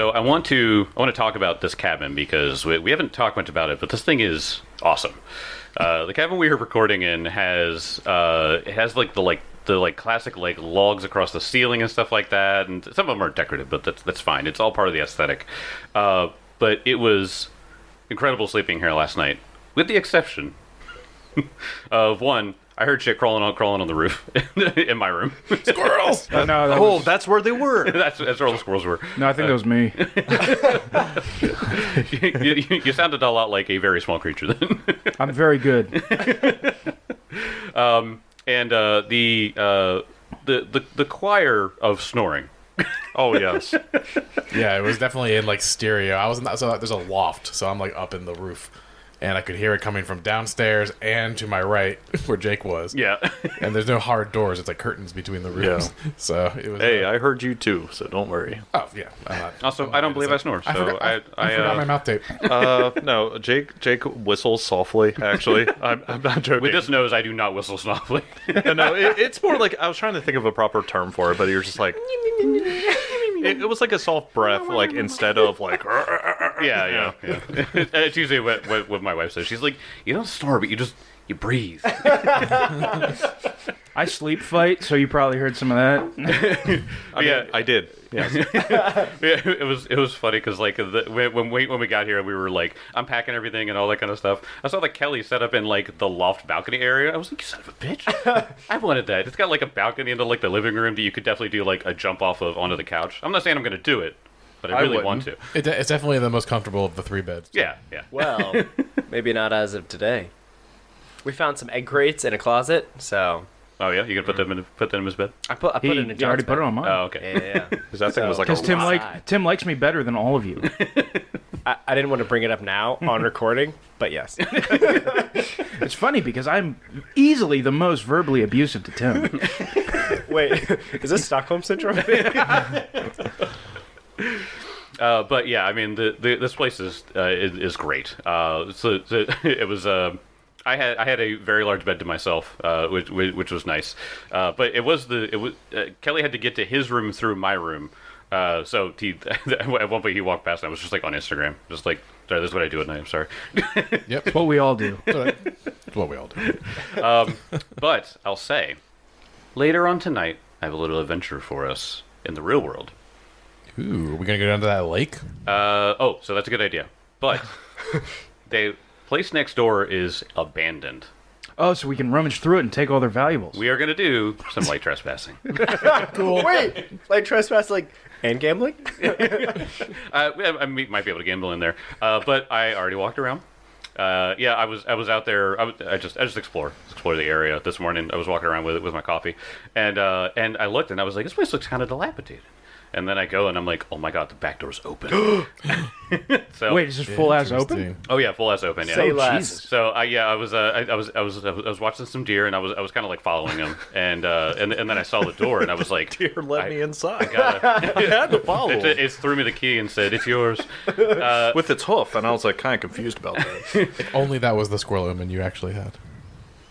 So I want to talk about this cabin because we haven't talked much about it, but this thing is awesome. The cabin we are recording in has it has like the classic like logs across the ceiling and stuff like that, and some of them are decorative, but that's fine. It's all part of the aesthetic. But it was incredible sleeping here last night, with the exception of one. I heard shit crawling on the roof in my room. Squirrels! That's where they were. that's where all the squirrels were. No, I think that was me. You sounded a lot like a very small creature then. I'm very good. And the choir of snoring. Oh yes. Yeah, it was definitely in like stereo. I was in so there's a loft, so I'm like up in the roof, and I could hear it coming from downstairs and to my right where Jake was. Yeah. And there's no hard doors; it's like curtains between the rooms. Yeah. So it was. Hey, I heard you too, so don't worry. Oh yeah. I'm not, Also, I don't believe I snore. So I forgot my mouth tape. No, Jake whistles softly. Actually, I'm not joking. with this nose, I do not whistle softly. No, it's more like I was trying to think of a proper term for it, but you're just like. It was like a soft breath, like instead of like. Yeah. It's usually what my wife says. She's like, you don't snore, but you breathe. I sleep fight, so you probably heard some of that. I did. Yes. It was funny because like when we got here, we were like unpacking everything and all that kind of stuff. I saw that Kelly set up in like the loft balcony area. I was like, you son of a bitch! I wanted that. It's got like a balcony into like the living room that you could definitely do like a jump off of onto the couch. I'm not saying I'm going to do it, but I really want to. It's definitely the most comfortable of the 3 beds. Yeah. Well, maybe not as of today. We found some egg crates in a closet, so Oh yeah, you can put them in his bed. I put it in a You already put it on mine. Oh okay. Yeah. Because that thing was like Because a rock. Tim likes me better than all of you. I didn't want to bring it up now on recording, but yes. It's funny because I'm easily the most verbally abusive to Tim. Wait, is this Stockholm Syndrome? But yeah, I mean, this place is great. So it was. I had a very large bed to myself, which was nice. But it was Kelly had to get to his room through my room. So at one point he walked past and I was just like on Instagram, just like, sorry, this is what I do at night. I'm sorry. Yep. It's what we all do. It's what we all do. But I'll say, later on tonight, I have a little adventure for us in the real world. Ooh, are we gonna go down to that lake? So that's a good idea. But the place next door is abandoned. Oh, so we can rummage through it and take all their valuables. We are going to do some light trespassing. Cool. Wait, like trespass, and gambling? I might be able to gamble in there, but I already walked around. Yeah, I was out there. I just explore the area this morning. I was walking around with my coffee, and I looked and I was like, this place looks kind of dilapidated. And then I go and I'm like, oh my god, the back door's open. So Wait, is this full ass open? oh yeah, full ass open. Yeah. Say Oh, less. Jesus. So I was watching some deer and I was kind of like following them and then I saw the door and I was like, Dear, let me inside. I had to follow it threw me the key and said, it's yours. with its hoof, and I was like kind of confused about that. Only that was the squirrel omen you actually had.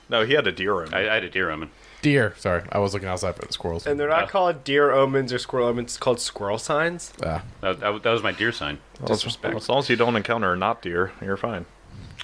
No, he had a deer in. I had a deer omen. Deer. Sorry, I was looking outside for the squirrels. And they're not called deer omens or squirrel omens, it's called squirrel signs. That was my deer sign. Disrespect. As long as you don't encounter a not deer, you're fine.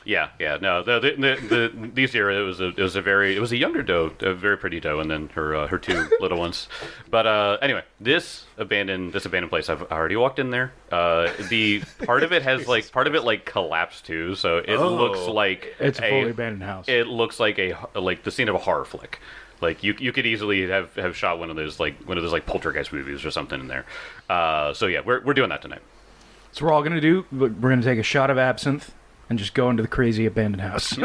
Yeah. No, these deer. It was a younger doe, a very pretty doe, and then her two little ones. But anyway, this abandoned place. I've already walked in there. The part of it has like collapsed too, so it looks like It's a fully abandoned house. It looks like the scene of a horror flick. Like you could easily have shot one of those poltergeist movies or something in there. So yeah, we're doing that tonight. So we're all going to do, we're going to take a shot of absinthe and just go into the crazy abandoned house.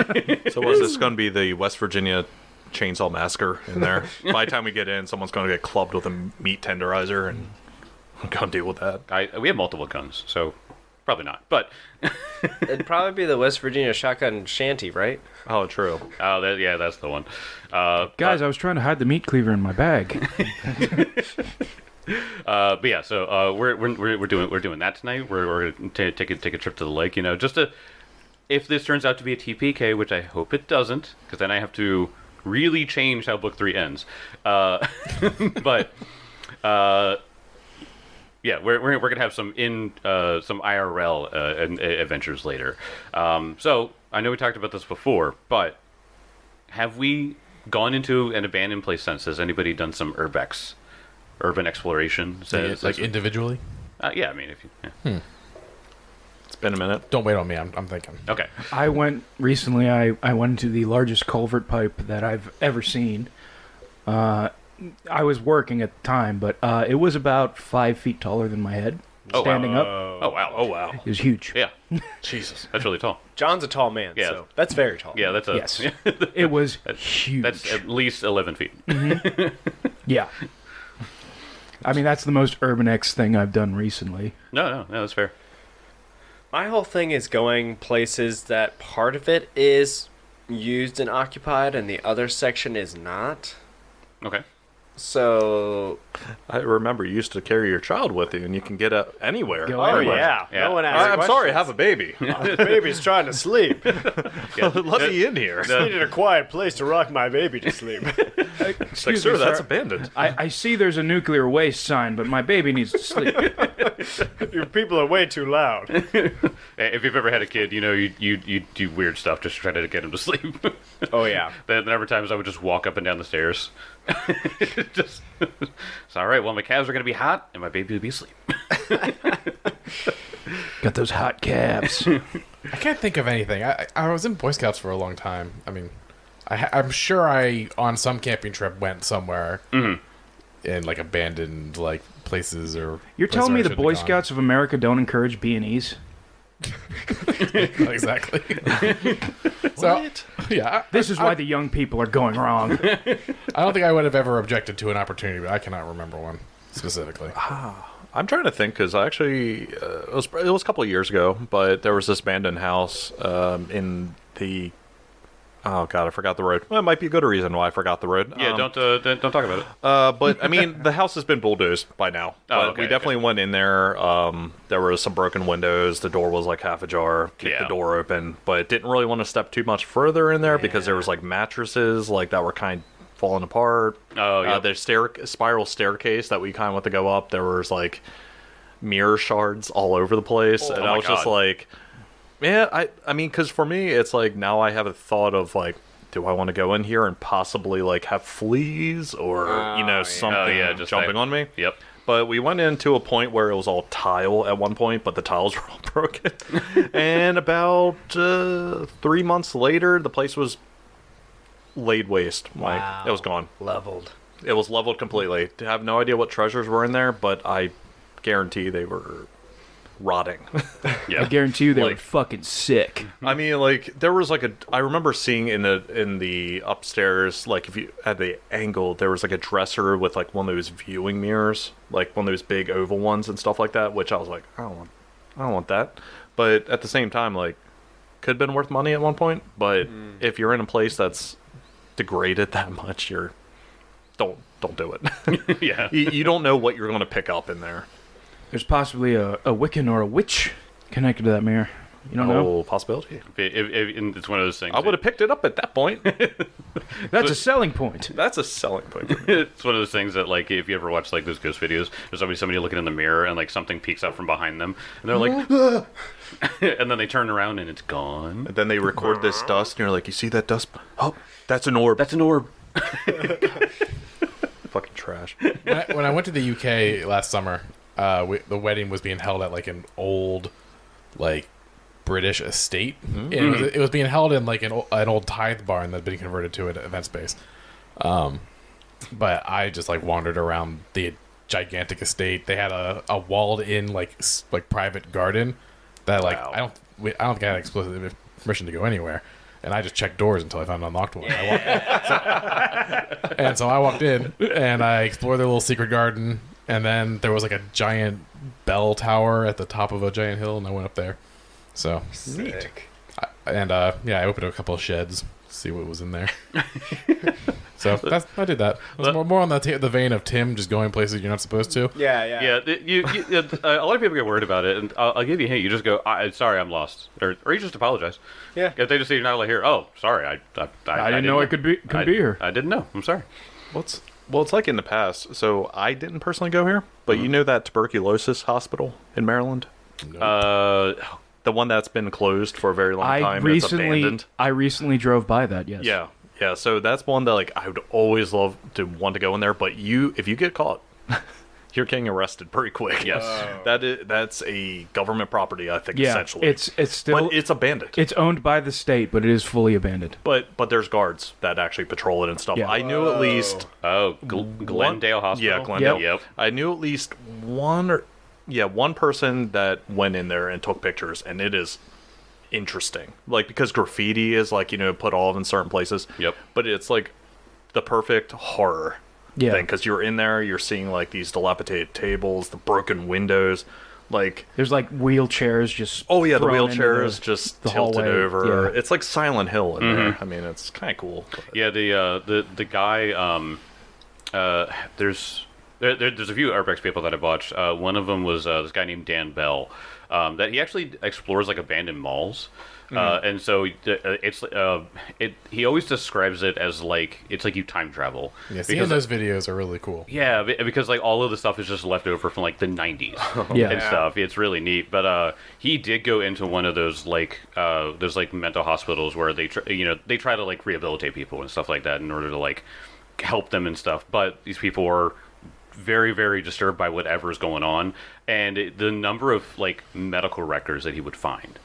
So was this going to be the West Virginia Chainsaw Massacre in there? By the time we get in, someone's going to get clubbed with a meat tenderizer, and I'm going to deal with that. We have multiple guns, so probably not. But It'd probably be the West Virginia shotgun shanty, right? Oh, true. that's the one. Guys, I was trying to hide the meat cleaver in my bag. But yeah, so we're doing that tonight. We're gonna take a trip to the lake. Just to, if this turns out to be a TPK, which I hope it doesn't, because then I have to really change how book 3 ends. But Yeah, we're gonna have some some IRL adventures later. So I know we talked about this before, but have we gone into an abandoned place since? Has anybody done some urbex, urban exploration? Like individually? Yeah, I mean, if you. Yeah. It's been a minute. Don't wait on me. I'm thinking. Okay. I went recently. I went into the largest culvert pipe that I've ever seen. I was working at the time, but it was about 5 feet taller than my head. Standing up, Oh wow. Oh wow. it was huge. Yeah, Jesus. that's really tall. John's a tall man, Yeah. so that's very tall. Yeah, that's a. Yes, it was huge. That's at least 11 feet. Yeah. I mean, that's the most urban X thing I've done recently. No, that's fair. My whole thing is going places that part of it is used and occupied and the other section is not. Okay. So, I remember you used to carry your child with you, and you can get up anywhere. Go oh anywhere. yeah. Yeah. No one asked I'm sorry, I have a baby. questions. Baby's trying to sleep. Yeah. Let me in here. Needed a quiet place to rock my baby to sleep. Like, Excuse sir, me, that's sir. abandoned. I see there's a nuclear waste sign, but my baby needs to sleep. Your people are way too loud. If you've ever had a kid, you know you do weird stuff just to try to get him to sleep. Oh yeah. The number of times I would just walk up and down the stairs. Just, it's all right. Well, my calves are gonna be hot, and my baby will be asleep. Got those hot calves. I can't think of anything. I was in Boy Scouts for a long time. I mean, I'm sure I on some camping trip went somewhere in like abandoned like places or. You're places telling where me I the shouldn't Boy have gone. Scouts of America don't encourage B&Es? Exactly. So yeah, This is why the young people are going wrong. I don't think I would have ever objected to an opportunity, but I cannot remember one specifically. I'm trying to think because I actually it was a couple of years ago, but there was this abandoned house in the. Oh God, I forgot the road. Well, it might be a good reason why I forgot the road. Yeah, don't talk about it. But I mean, the house has been bulldozed by now. But okay, we definitely went in there. There was some broken windows. The door was like half ajar. Kicked Yeah. the door open, but didn't really want to step too much further in there because there was like mattresses like that were kind of falling apart. Oh, yeah. There's spiral staircase that we kind of went to go up. There was like mirror shards all over the place, and Oh I my was just God. like, yeah, I mean, because for me, it's like now I have a thought of like, do I want to go in here and possibly like have fleas or something Oh, yeah, just jumping that- on me? Yep. But we went into a point where it was all tile at one point, but the tiles were all broken. And about 3 months later, the place was laid waste. Like Wow. it was gone. Leveled. It was leveled completely. I have no idea what treasures were in there, but I guarantee they were rotting. I Yeah. guarantee you they were Like- fucking sick. I mean, like there was like I remember seeing in the upstairs, like if you at the angle, there was like a dresser with like one of those viewing mirrors, like one of those big oval ones and stuff like that. Which I was like, I don't want that. But at the same time, like, could have been worth money at one point. But if you're in a place that's degraded that much, don't do it. Yeah. you don't know what you're going to pick up in there. There's possibly a Wiccan or a witch connected to that mirror. You don't know? Oh, possibility. And it's one of those things. I would have picked it up at that point. That's a selling point. That's a selling point. It's one of those things that, like, if you ever watch like those ghost videos, there's always somebody looking in the mirror and like something peeks out from behind them, and they're like, and then they turn around and it's gone. And then they record this dust, and you're like, you see that dust? Oh, that's an orb. That's an orb. Fucking trash. When I went to the UK last summer, the wedding was being held at like an old, like British estate. And it was being held in like an old tithe barn that had been converted to an event space. But I just like wandered around the gigantic estate. They had a walled in like private garden that like Wow. I don't think I had explicit permission to go anywhere. And I just checked doors until I found an unlocked one. So I walked in and I explored their little secret garden. And then there was like a giant bell tower at the top of a giant hill, and I went up there. So Sick. I opened a couple of sheds, see what was in there. So I did that. It was more on the vein of Tim just going places you're not supposed to. Yeah. Yeah, a lot of people get worried about it, and I'll give you a hint. You just go, "Sorry, I'm lost," or you just apologize. Yeah. If they just say you're not allowed here, oh, sorry, I I didn't know it could be here. I didn't know. I'm sorry. Well, it's like in the past. So I didn't personally go here, but you know that tuberculosis hospital in Maryland? Uh, The one that's been closed for a very long time. It's abandoned. I recently drove by that. Yes. Yeah. Yeah. So that's one that like I would always love to want to go in there, but if you get caught, you're getting arrested pretty quick. Yes. That's a government property, I think, Yeah. essentially. It's still but it's abandoned. it's owned by the state, but it is fully abandoned. But there's guards that actually patrol it and stuff. Yeah. I knew at least Glendale Hospital. Yeah, Glendale. Yep. I knew at least one person that went in there and took pictures, and it is interesting. Like, because graffiti is like, put all in certain places. Yep. But it's like the perfect horror Yeah. thing, because you're in there, you're seeing like these dilapidated tables, the broken windows, like There's like wheelchairs just. the thrown into wheelchairs just the tilted hallway. over. Yeah. It's like Silent Hill in there. I mean, it's kind of cool. But- Yeah, the guy. There's a few Urbex people that I watched. One of them was this guy named Dan Bell. That he actually explores like abandoned malls. And so he always describes it as like it's like you time travel. Yeah, seeing those videos are really cool. Yeah, because like all of the stuff is just left over from like the 90s Yeah. and stuff. It's really neat. But he did go into one of those like mental hospitals where they they try to like rehabilitate people and stuff like that in order to like help them and stuff. But these people are very, very disturbed by whatever's going on, and the number of like medical records that he would find,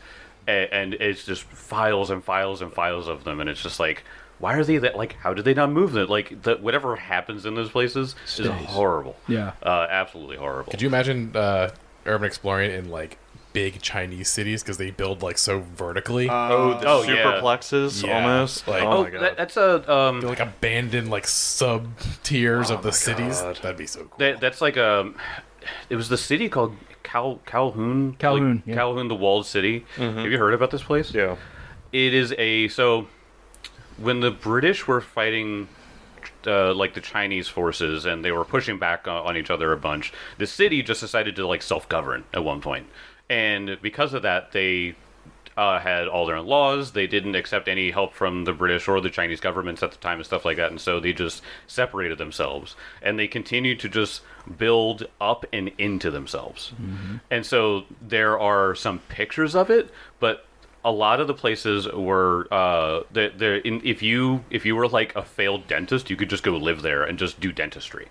and it's just files and files and files of them, and it's just like, why are they that? Like, how did they not move them? Like, whatever happens in those places is Stays. horrible. Yeah. Absolutely horrible. Could you imagine urban exploring in like big Chinese cities because they build like so vertically? The Oh, yeah. superplexes Yeah. almost. Like- oh my god. That's a They're like abandoned like sub tiers of the cities. God. That'd be so cool. that's like it was the city called Calhoun. Calhoun, Like, yeah. Calhoun, the walled city. Have you heard about this place? Yeah. It is when the British were fighting like the Chinese forces and they were pushing back on each other a bunch, the city just decided to like self-govern at one point. And because of that, they had all their own laws. They didn't accept any help from the British or the Chinese governments at the time and stuff like that. And so they just separated themselves. And they continued to just build up and into themselves. And so there are some pictures of it, but a lot of the places were if you were like a failed dentist, you could just go live there and just do dentistry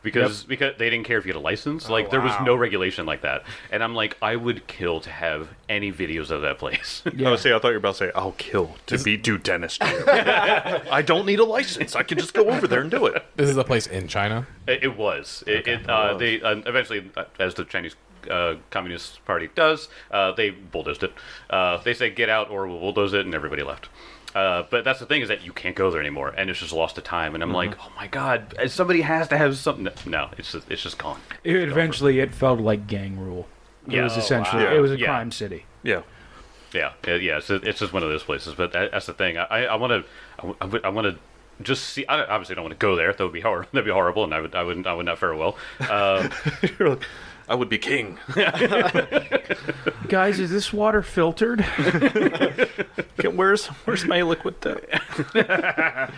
because they didn't care if you had a license. Like there was no regulation like that. And I'm like, I would kill to have any videos of that place. Oh, see, I thought you were about to say, I'll kill to do dentistry. I don't need a license. I can just go over there and do it. This is a place in China. It was. They eventually, as the Chinese Communist Party does, they bulldozed it. They said get out or we'll bulldoze it, and everybody left. But that's the thing, is that you can't go there anymore, and it's just lost to time. And I'm like, oh my god, somebody has to have something. No, it's just gone. It felt like gang rule. It Yeah. was essentially wow. it was a Yeah. crime city. Yeah. Yeah. It's just one of those places. But that's the thing. I want to just see. I obviously don't want to go there. That would be horrible. That'd be horrible, and I would not fare well. You're like, I would be king. Guys, is this water filtered? Where's my liquid?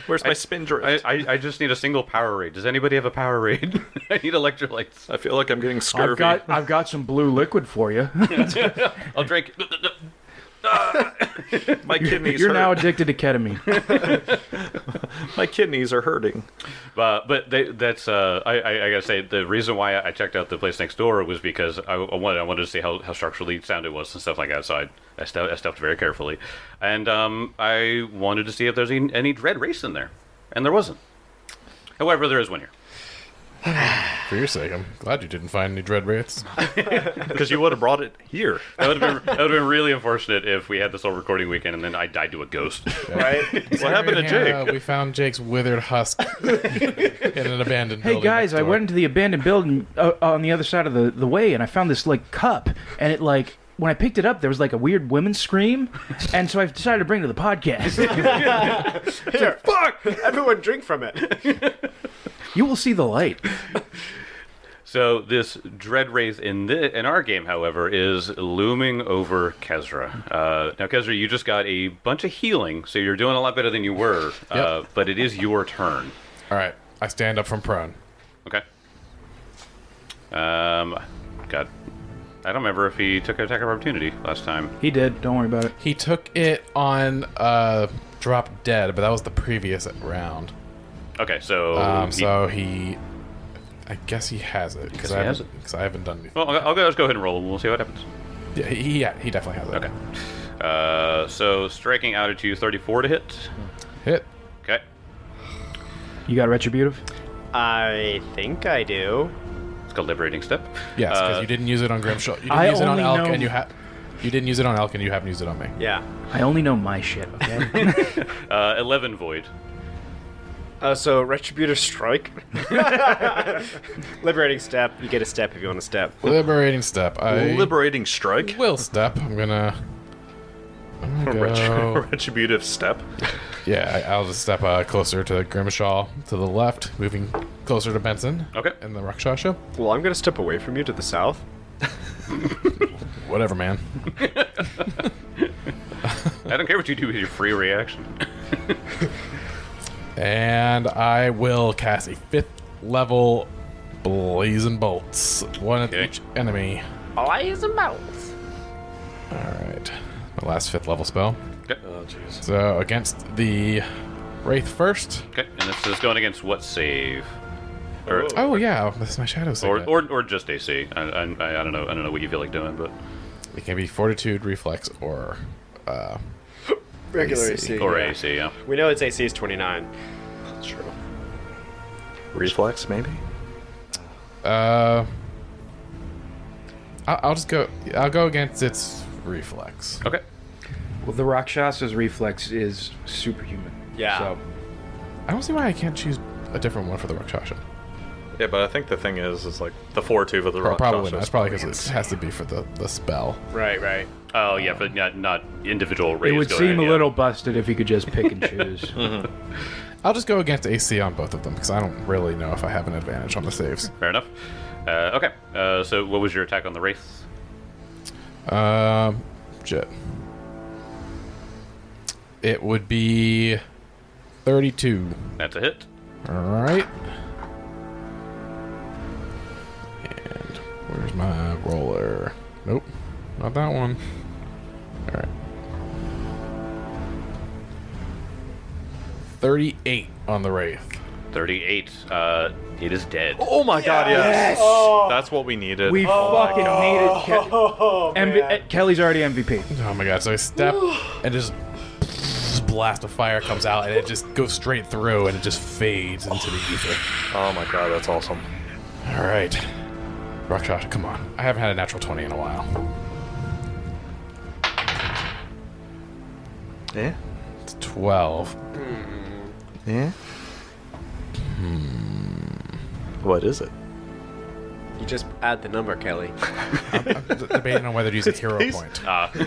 Where's my spin drift? I just need a single Powerade. Does anybody have a Powerade? I need electrolytes. I feel like I'm getting scurvy. I've got some blue liquid for you. I'll drink. My kidneys You're hurt. now addicted to ketamine. My kidneys are hurting. But that's I gotta say, the reason why I checked out the place next door was because I wanted to see how structurally sound it was and stuff like that. So I stepped very carefully, and I wanted to see if there's any Dread Race in there, and there wasn't. However, there is one here. For your sake, I'm glad you didn't find any dread wraiths. Because you would have brought it here. That would have been really unfortunate if we had this whole recording weekend and then I died to a ghost. Right? What happened to Jake? We found Jake's withered husk in an abandoned Hey building. guys, next I door. went into the abandoned building on the other side of the way, and I found this like cup, and it like when I picked it up, there was like a weird women's scream, and so I decided to bring it to the podcast. Here, fuck! Everyone drink from it. You will see the light. So this Dread Wraith in our game, however, is looming over Kezra. Now, Kezra, you just got a bunch of healing, so you're doing a lot better than you were. Yep. But it is your turn. All right. I stand up from prone. Okay. God, I don't remember if he took an attack of opportunity last time. He did. Don't worry about it. He took it on drop dead, but that was the previous round. Okay, so I guess he has it Guess he has it. because I haven't done anything. well, let's go ahead and roll, and we'll see what happens. Yeah, he definitely has it. Okay. So striking out at you, 34 to hit. Hit. Okay. You got retributive? I think I do. It's called liberating step. Yes, because you didn't use it on Grimshaw. You didn't I use it on only Elk, know- and you didn't use it on Elk, and you haven't used it on me. Yeah. I only know my shit, okay? 11 void. So retributive strike. Liberating step. You get a step if you want to step. Liberating step. I Liberating strike. will step. I'm gonna go. Retributive step. Yeah, I'll just step closer to Grimshaw to the left, moving closer to Benson Okay. Uh, and the Ruckshaw show. Well, I'm gonna step away from you to the south. Whatever, man. I don't care what you do with your free reaction. And I will cast a 5th level Blazing Bolts. One at Okay. each enemy. Blazing bolts. Alright. My last 5th level spell. Okay. Oh jeez. So against the Wraith first. Okay, and this is going against what save? Or, Oh yeah, this is my shadow or, segment. or just AC. I don't know. I don't know what you feel like doing, but It can be Fortitude, Reflex, or Regular AC. AC. or yeah. AC. Yeah. We know its AC is 29. That's true. Reflex, maybe. I'll just go. I'll go against its Reflex. Okay. Well, the Rakshasa's reflex is superhuman. Yeah. So, I don't see why I can't choose a different one for the Rakshasa. Yeah, but I think the thing is like the fortitude of the rock. Probably not. That's probably because it has to be for the spell. Right. Oh yeah, but not individual rays. it would going seem in, a yeah. little busted if he could just pick and choose. I'll just go against AC on both of them because I don't really know if I have an advantage on the saves. Fair enough. Okay. So what was your attack on the wraith? Shit. It would be 32. That's a hit. All right. And where's my roller? Nope, not that one. All right. 38 on the Wraith. 38. It is dead. Oh my god, yes. Oh. That's what we needed. We fucking needed Kelly's already MVP. Oh my god, so I step and just blast of fire comes out and it just goes straight through and it just fades into the ether. Oh my god, that's awesome. All right. Rakshasa, come on. I haven't had a natural 20 in a while. Yeah? It's 12. Yeah? What is it? You just add the number, Kelly. I'm debating on whether to use a hero Please. point.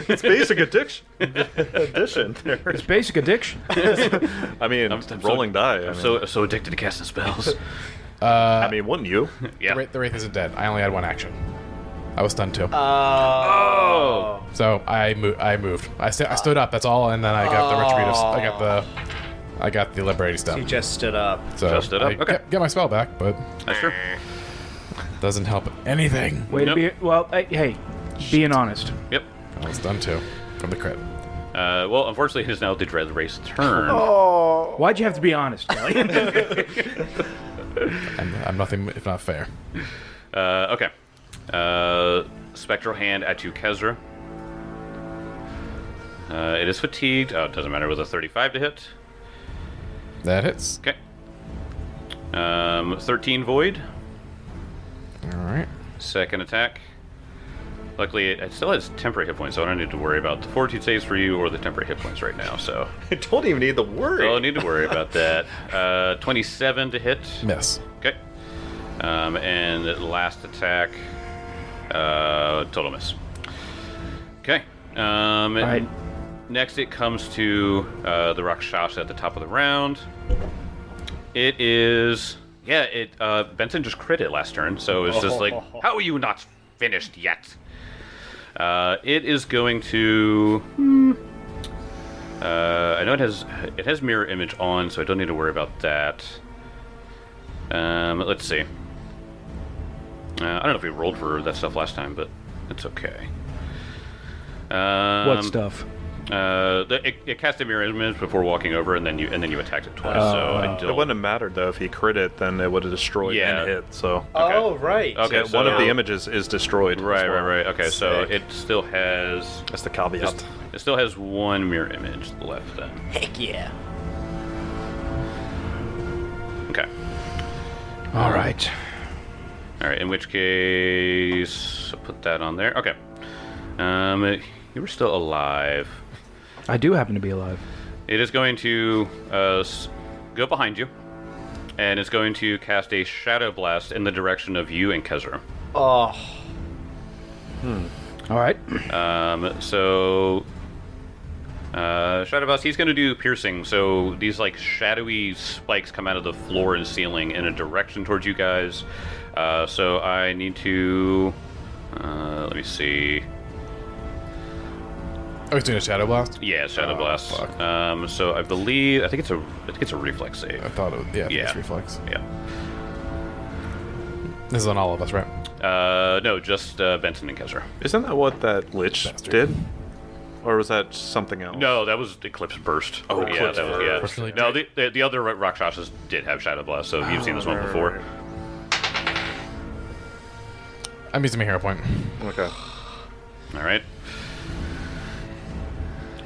It's basic addiction. Addition. It's basic addiction. I mean, I'm so- rolling die. I I'm mean, so addicted to casting spells. I mean, wouldn't you? Yeah. The Wraith isn't dead. I only had one action. I was stunned too. Oh. So I moved. I stood up. That's all, and then I got the retributive. I got the liberating step. You just stood up. So Just stood up? I Okay. get my spell back, but That's true. doesn't help anything. Way to be. Well, hey, being honest. Yep. I was stunned too from the crit. Well, unfortunately, it is now the Dread Race turn. Why'd you have to be honest, Kelly? I'm nothing if not fair. Okay. Spectral Hand at you, Kezra. It is fatigued. Oh, it doesn't matter with a 35 to hit. That hits. Okay. 13 Void. All right. Second attack. Luckily, it still has temporary hit points, so I don't need to worry about the fortitude saves for you or the temporary hit points right now. So I don't even need the word. I don't need to worry about that. 27 to hit. Miss. Okay. And the last attack, total miss. Okay. Right. Next, it comes to the Rakshasa at the top of the round. It is... Yeah, Benson just crit it last turn, so it's just like, how are you not finished yet? It is going to... I know it has mirror image on, so I don't need to worry about that. Let's see. I don't know if we rolled for that stuff last time, but it's okay. What stuff? It cast a mirror image before walking over, and then you attacked it twice. So I It don't. wouldn't have mattered though if he crit it, then it would have destroyed Yeah. and hit. So Oh, right. Okay, yeah, so one of the images is destroyed. as Right. well. Okay, so Sick. it still has. That's the caveat. It still has one mirror image left then. Heck yeah. Okay. All right. All right. In which case, I'll put that on there. Okay. You were still alive. I do happen to be alive. It is going to go behind you, and it's going to cast a shadow blast in the direction of you and Kezra. Oh. All right. Shadow Blast, he's going to do piercing, so these like shadowy spikes come out of the floor and ceiling in a direction towards you guys. So I need to, let me see. Oh, he's doing a shadow blast. Yeah, Shadow Blast. fuck. So I think it's a reflex save. I thought it was, yeah, I think it's Yeah. reflex. Yeah. This is on all of us, right? No, just Benson and Kezra. Isn't that what that lich Bastard. did? Or was that something else? No, that was Eclipse Burst. Oh, yeah, Eclipse that was, Burst. yeah. No, the other Rakshasas did have Shadow Blast, so you've seen this one right, before. right, I'm using my hero point. Okay. All right.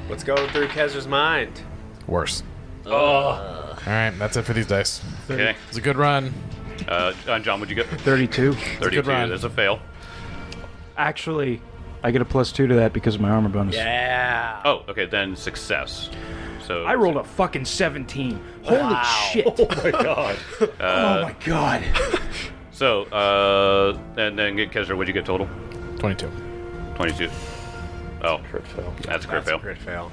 What's going through Kezra's mind? Worse. Oh. All right, that's it for these dice. Okay. It's a good run. John, what'd you get? 32. 32. run. There's a fail. Actually, I get a +2 to that because of my armor bonus. Yeah. Oh, okay, then success. So I rolled a fucking 17. Holy shit. Oh my god. Oh my god. So, and then get Kezra, what'd you get total? 22. 22. Oh, Crit fail. that's a crit That's a fail. crit fail.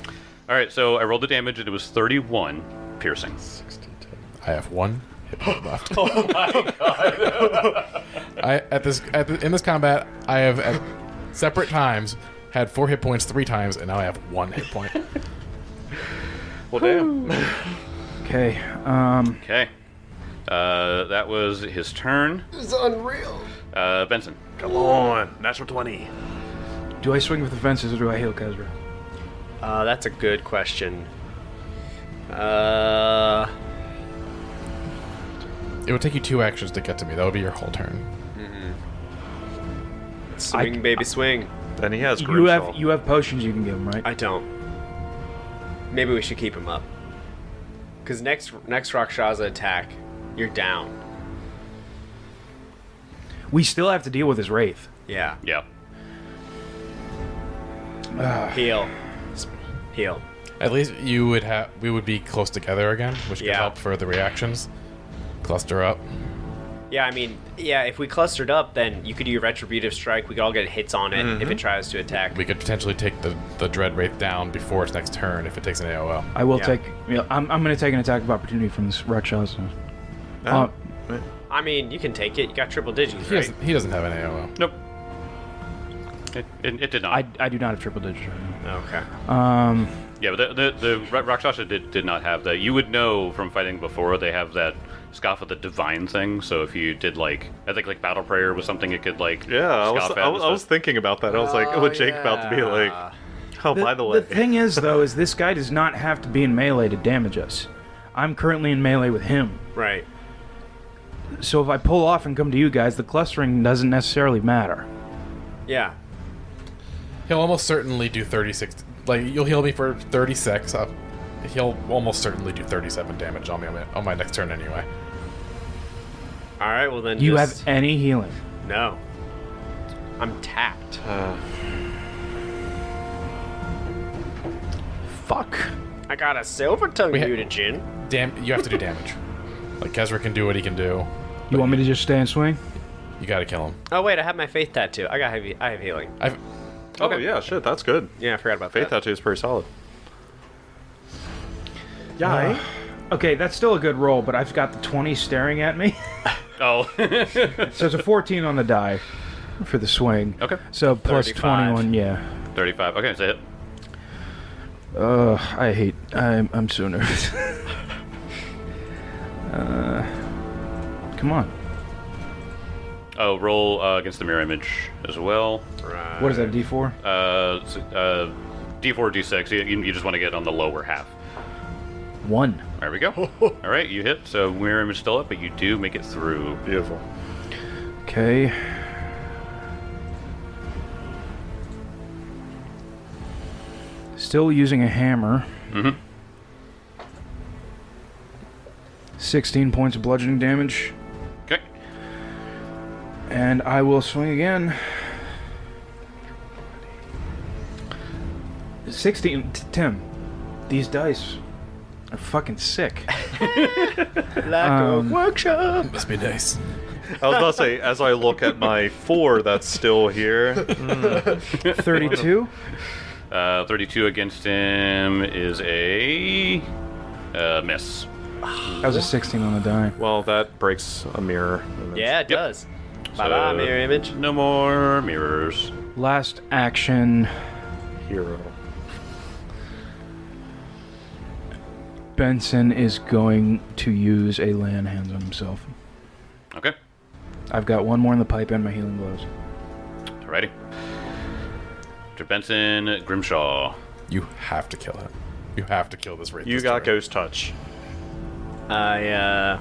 All right, so I rolled the damage, and it was 31 piercing. I have one hit point left. Oh my god! In this combat, I have at separate times had 4 hit points 3 times, and now I have 1 hit point. Well, damn. Okay. Okay. That was his turn. It's unreal. Benson. Come on. Natural 20. Do I swing with the fences or do I heal Kezra? That's a good question. It would take you 2 actions to get to me. That would be your whole turn. Swing, baby, swing. Then he has You Grimshell. have potions you can give him, right? I don't. Maybe we should keep him up. Because next Rakshasa attack, you're down. We still have to deal with his wraith. Yeah. Yeah. Heal. Heal. At least we would be close together again, which could Yeah. help for the reactions. Cluster up. Yeah, I mean, yeah, if we clustered up, then you could do your Retributive Strike. We could all get hits on it if it tries to attack. We could potentially take the Dread Wraith down before its next turn if it takes an AOL. I will Yeah. take. I'm going to take an attack of opportunity from this Rakshasa. Oh. I mean, you can take it. You got triple digits, right? He doesn't have an AOL. Nope. It did not. I do not have triple digits right Okay. now. Yeah, but the Rakshasa did not have that. You would know from fighting before they have that Scoff of the Divine thing. So if you did I think like Battle Prayer was something it could like Yeah, I was, scoff I, at was, and I was stuff. thinking about that. I was like, what Jake about to be like? Oh, by the way. The thing is, though, is this guy does not have to be in melee to damage us. I'm currently in melee with him. Right. So if I pull off and come to you guys, the clustering doesn't necessarily matter. Yeah. He'll almost certainly do 36. Like, you'll heal me for 36. He'll almost certainly do 37 damage on me on my next turn anyway. All right, well then Do you just... have any healing? No. I'm tapped. Fuck. I got a Silver Tongue We ha- mutagen. You have to do damage. Like, Kezra can do what he can do. You want me to just stay and swing? You gotta kill him. Oh wait, I have my Faith Tattoo. I have healing. Oh, yeah, shit, that's good. Yeah, I forgot about Faith that. Tattoo is pretty solid. Yeah. Okay, that's still a good roll, but I've got the 20 staring at me. Oh. So it's a 14 on the die for the swing. Okay. So plus 35. 21, yeah. 35. Okay, so hit. I'm so nervous. Come on. Oh, roll against the mirror image as well. Right. What is that, D4? D4, D6. You just want to get on the lower half. 1. There we go. All right, you hit. So mirror image still up, but you do make it through. Beautiful. Okay. Still using a hammer. Mm-hmm. 16 points of bludgeoning damage. Okay. And I will swing again. 16. Tim, these dice are fucking sick. Lack of workshop. Must be nice. I was about to say, as I look at my 4 that's still here, 32. 32 against him is a miss. That was a 16 on the die. well, that breaks a mirror. Yeah, it Yep. does. Bye-bye, mirror image. No more mirrors. Last action. Hero. Benson is going to use a lay on hands on himself. Okay. I've got one more in the pipe and my healing gloves. Alrighty. Mr. Benson, Grimshaw. You have to kill him. You have to kill this Wraith. You this got turn. Ghost Touch. I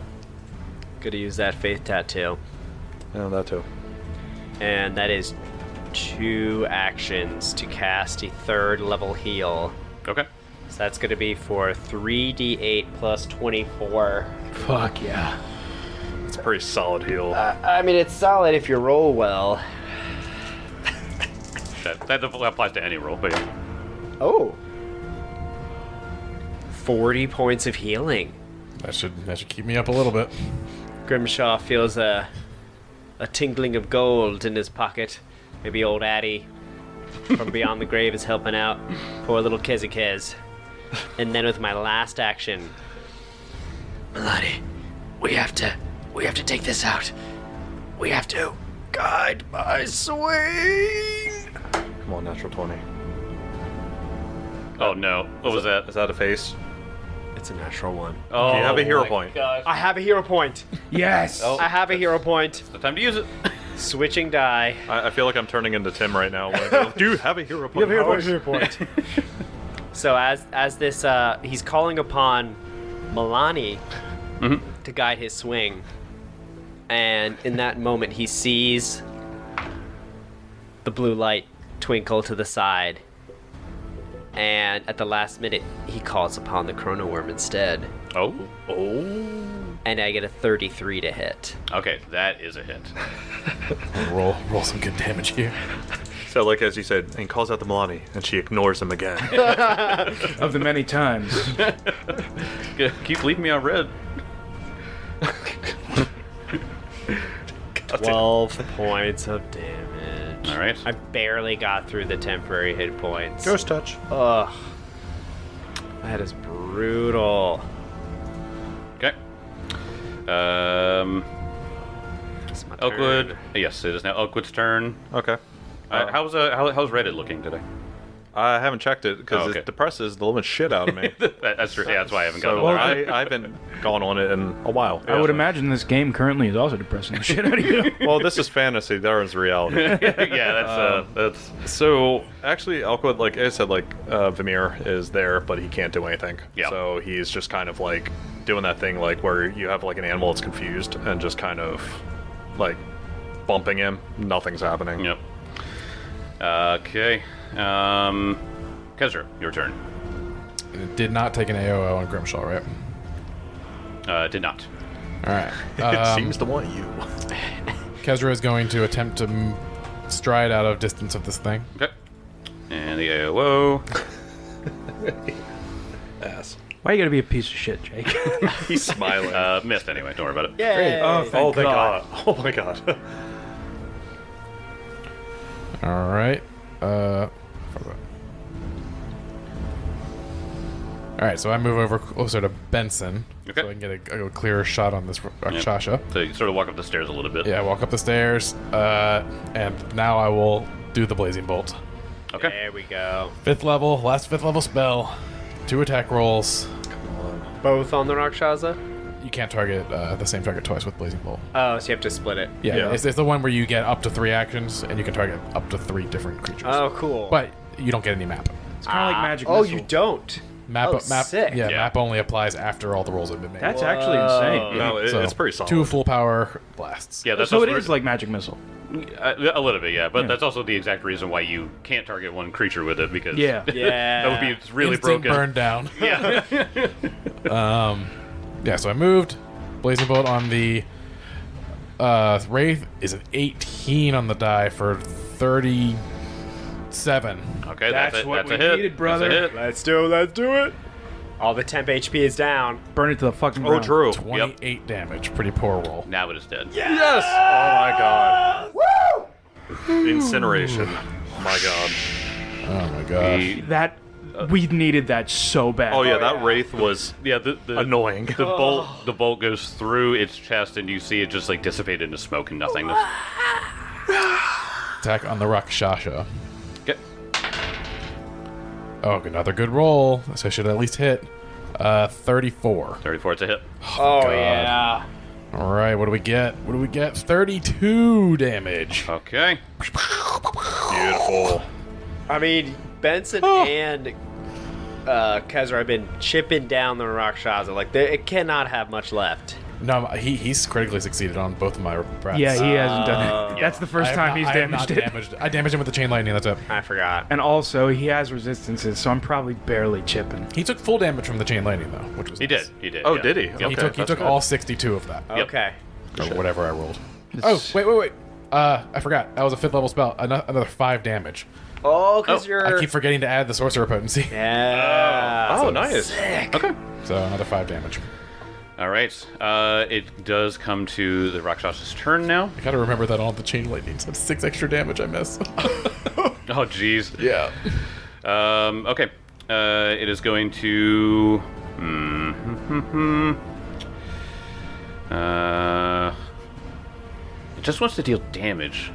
gonna use that Faith Tattoo. Yeah, that too. And that is 2 actions to cast a 3rd level heal. Okay. So that's gonna be for 3d8 plus 24. Fuck yeah. It's a pretty solid heal. I mean, it's solid if you roll well. That applies to any roll, but yeah. Oh. 40 points of healing. That should keep me up a little bit. Grimshaw feels a tingling of gold in his pocket. Maybe old Addie from beyond the grave is helping out. Poor little Kizikez. And then with my last action, Milani, we have to take this out. We have to guide my swing. Come on, natural 20. Oh no. What was that? Is that a face? It's a natural one. Oh, Do you have a hero my point? gosh. I have a hero point. Yes! Oh. I have a hero point. The time to use it. Switching die. I feel like I'm turning into Tim right now. Do you have a hero point? Hero point. So as this he's calling upon Milani to guide his swing, and in that moment he sees the blue light twinkle to the side, and at the last minute he calls upon the Chrono Worm instead, Oh. and I get a 33 to hit. Okay, that is a hit. Roll some good damage here. So, like as you said, and he calls out to Milani, and she ignores him again. Of the many times. Keep leaving me on red. 12 points of damage. All right. I barely got through the temporary hit points. Ghost Touch. Ugh. That is brutal. Okay. It's my Oakwood. turn. Yes, it is now Oakwood's turn. Okay. How's Reddit looking today? I haven't checked it because okay. it depresses the living shit out of me. That's true. Yeah, that's why I haven't gone So over. I haven't gone on it in a while. I would imagine this game currently is also depressing the shit out of you. Well, this is fantasy. There is reality. Yeah, that's So actually, Elkwood, like I said, like Vimir is there, but he can't do anything. Yeah. So he's just kind of like doing that thing, like where you have like an animal that's confused and just kind of like bumping him. Nothing's happening. Yep. Okay. Kezra, your turn. It did not take an AOO on Grimshaw, right? Did not. All right. It seems to want you. Kezra is going to attempt to stride out of distance of this thing. Okay. And the AOO. Ass. Why you gotta be a piece of shit, Jake? He's smiling. Missed anyway. Don't worry about it. Yay! Oh, Oh, thank God. Oh my god. All right. All right, so I move over closer to Benson, Okay. so I can get a clearer shot on this Rakshasha. So you sort of walk up the stairs a little bit. Yeah, walk up the stairs, and now I will do the Blazing Bolt. Okay. There we go. Fifth level spell. 2 attack rolls. Both on the Rakshasa? you can't target the same target twice with Blazing Bolt. Oh, so you have to split it. Yeah, Yeah. It's the one where you get up to 3 actions and you can target up to 3 different creatures. Oh, cool. But you don't get any map. It's kind of like Magic Oh, Missile. you don't. Map, Oh, map, sick. Yeah, Yeah. map only applies after all the rolls have been made. That's actually insane. No, So, it's pretty solid. 2 full power blasts. Yeah, that's So it also is like Magic Missile. a little bit, yeah. But Yeah. that's also the exact reason why you can't target one creature with it because Yeah. Yeah. that would be really Instant broken. burn down. Yeah. Yeah, so I moved. Blazing Bolt on the Wraith is an 18 on the die for 37. Okay, That's that's, what that's we a hit. needed, brother. That's a hit. Let's do it. All the temp HP is down. Burn it to the fucking Oh, ground. true. 28 damage. Pretty poor roll. Now it is dead. Yes! Oh my god. Woo! Incineration. Oh my god. Oh my gosh. That we needed that so bad. Oh yeah, that Wraith was Yeah, the annoying. the bolt goes through its chest, and you see it just like dissipate into smoke and nothingness. Attack on the Rakshasha. Okay. Oh, another good roll. So I should at least hit 34. 34, it's a hit. Oh, God. yeah. All right, what do we get? What do we get? 32 damage. Okay. Beautiful. I mean, Benson and Kezra have been chipping down the Rakshasa. Like, it cannot have much left. No, he's critically succeeded on both of my breaths. Yeah, he hasn't done it. That's the first time he's damaged it. I damaged him with the chain lightning. That's it. I forgot. And also, he has resistances, so I'm probably barely chipping. He took full damage from the chain lightning though, which was He nice. did. He did. Oh, yeah. did he? Yep. Okay. He took that's good. all 62 of that, Yep. Okay. or whatever I rolled. It's- Oh, wait. I forgot. That was a 5th level spell. Another 5 damage. Oh, because Oh, you're... I keep forgetting to add the sorcerer potency. Yeah. Oh, nice. Okay. So another 5 damage. All right. It does come to the Rakshas's turn now. I gotta remember that all the chain lightning. So 6 extra damage I miss. Oh, jeez. yeah. Okay. It is going to. It just wants to deal damage,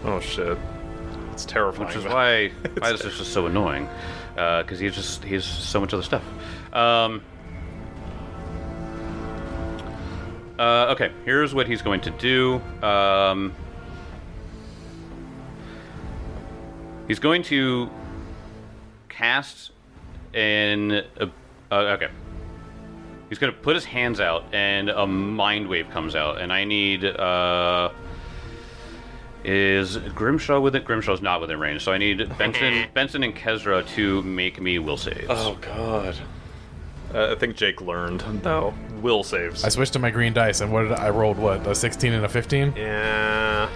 Oh shit. It's terrifying. which is why this is just so annoying. Because he has so much other stuff. Okay. Here's what he's going to do. He's going to cast an. Okay. He's going to put his hands out, and a mind wave comes out, and I need. Is Grimshaw with it? Grimshaw's not within range, so I need Benson and Kezra to make me will saves. Oh god. I think Jake learned though. Will saves. I switched to my green dice, and I rolled what? A 16 and a 15? Yeah.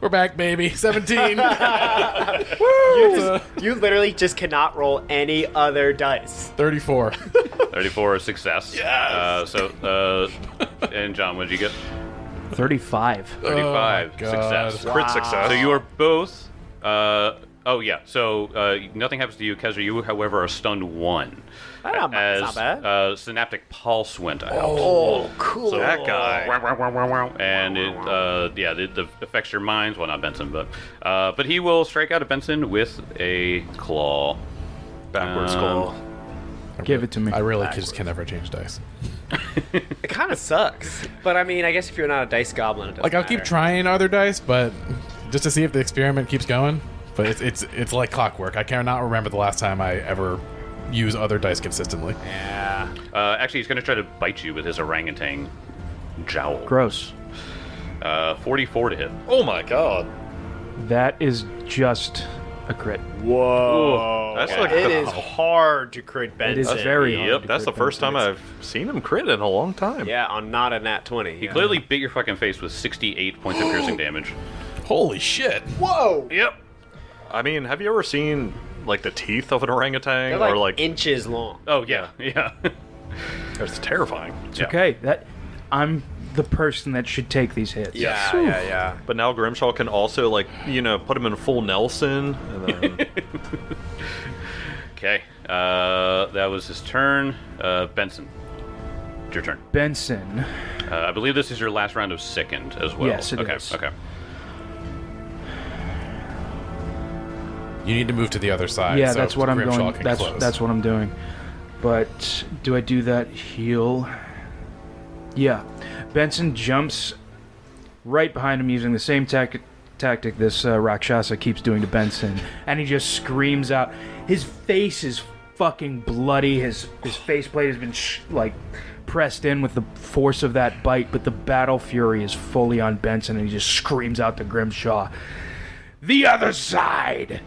We're back, baby. 17. You literally just cannot roll any other dice. 34. 34 success. Yes. And John, what did you get? 35. 35 God. success. Crit success. So you are both. Oh yeah. So nothing happens to you, Kezra. You, however, are stunned 1. That's not bad. Synaptic pulse went out. Oh, cool. that guy. And it, it affects your minds. Well, not Benson, but he will strike out at Benson with a claw. Backwards skull. Give it to me. I really just can never change dice. It kind of sucks. But I mean, I guess if you're not a dice goblin, it doesn't Like, I'll keep matter. trying other dice, but just to see if the experiment keeps going. But it's like clockwork. I cannot remember the last time I ever use other dice consistently. Yeah. Actually, he's going to try to bite you with his orangutan jowl. Gross. 44 to hit. Oh my god. That is just a crit. Whoa. That's like It the- is hard to crit Benson. It is very hard. Yep, to That's the crit first time Benson. I've seen him crit in a long time. Yeah, on not a nat 20. He clearly bit your fucking face with 68 points of piercing damage. Holy shit. Whoa! Yep. I mean, have you ever seen like the teeth of an orangutan They're like, or like inches long. Oh yeah, yeah. it's terrifying. It's okay. I'm the person that should take these hits. Yeah. But now Grimshaw can also like, put him in full Nelson and then Okay. That was his turn. Benson, it's your turn. Benson. I believe this is your last round of sickened as well. Yes, it okay. is. Okay. You need to move to the other side. Yeah, so that's what I'm Grimshaw going. can That's close. what I'm doing. But do I do that heal? Yeah. Benson jumps right behind him using the same tactic this Rakshasa keeps doing to Benson, and he just screams out. His face is fucking bloody. His faceplate has been pressed in with the force of that bite, but the battle fury is fully on Benson, and he just screams out to Grimshaw, "The other side!"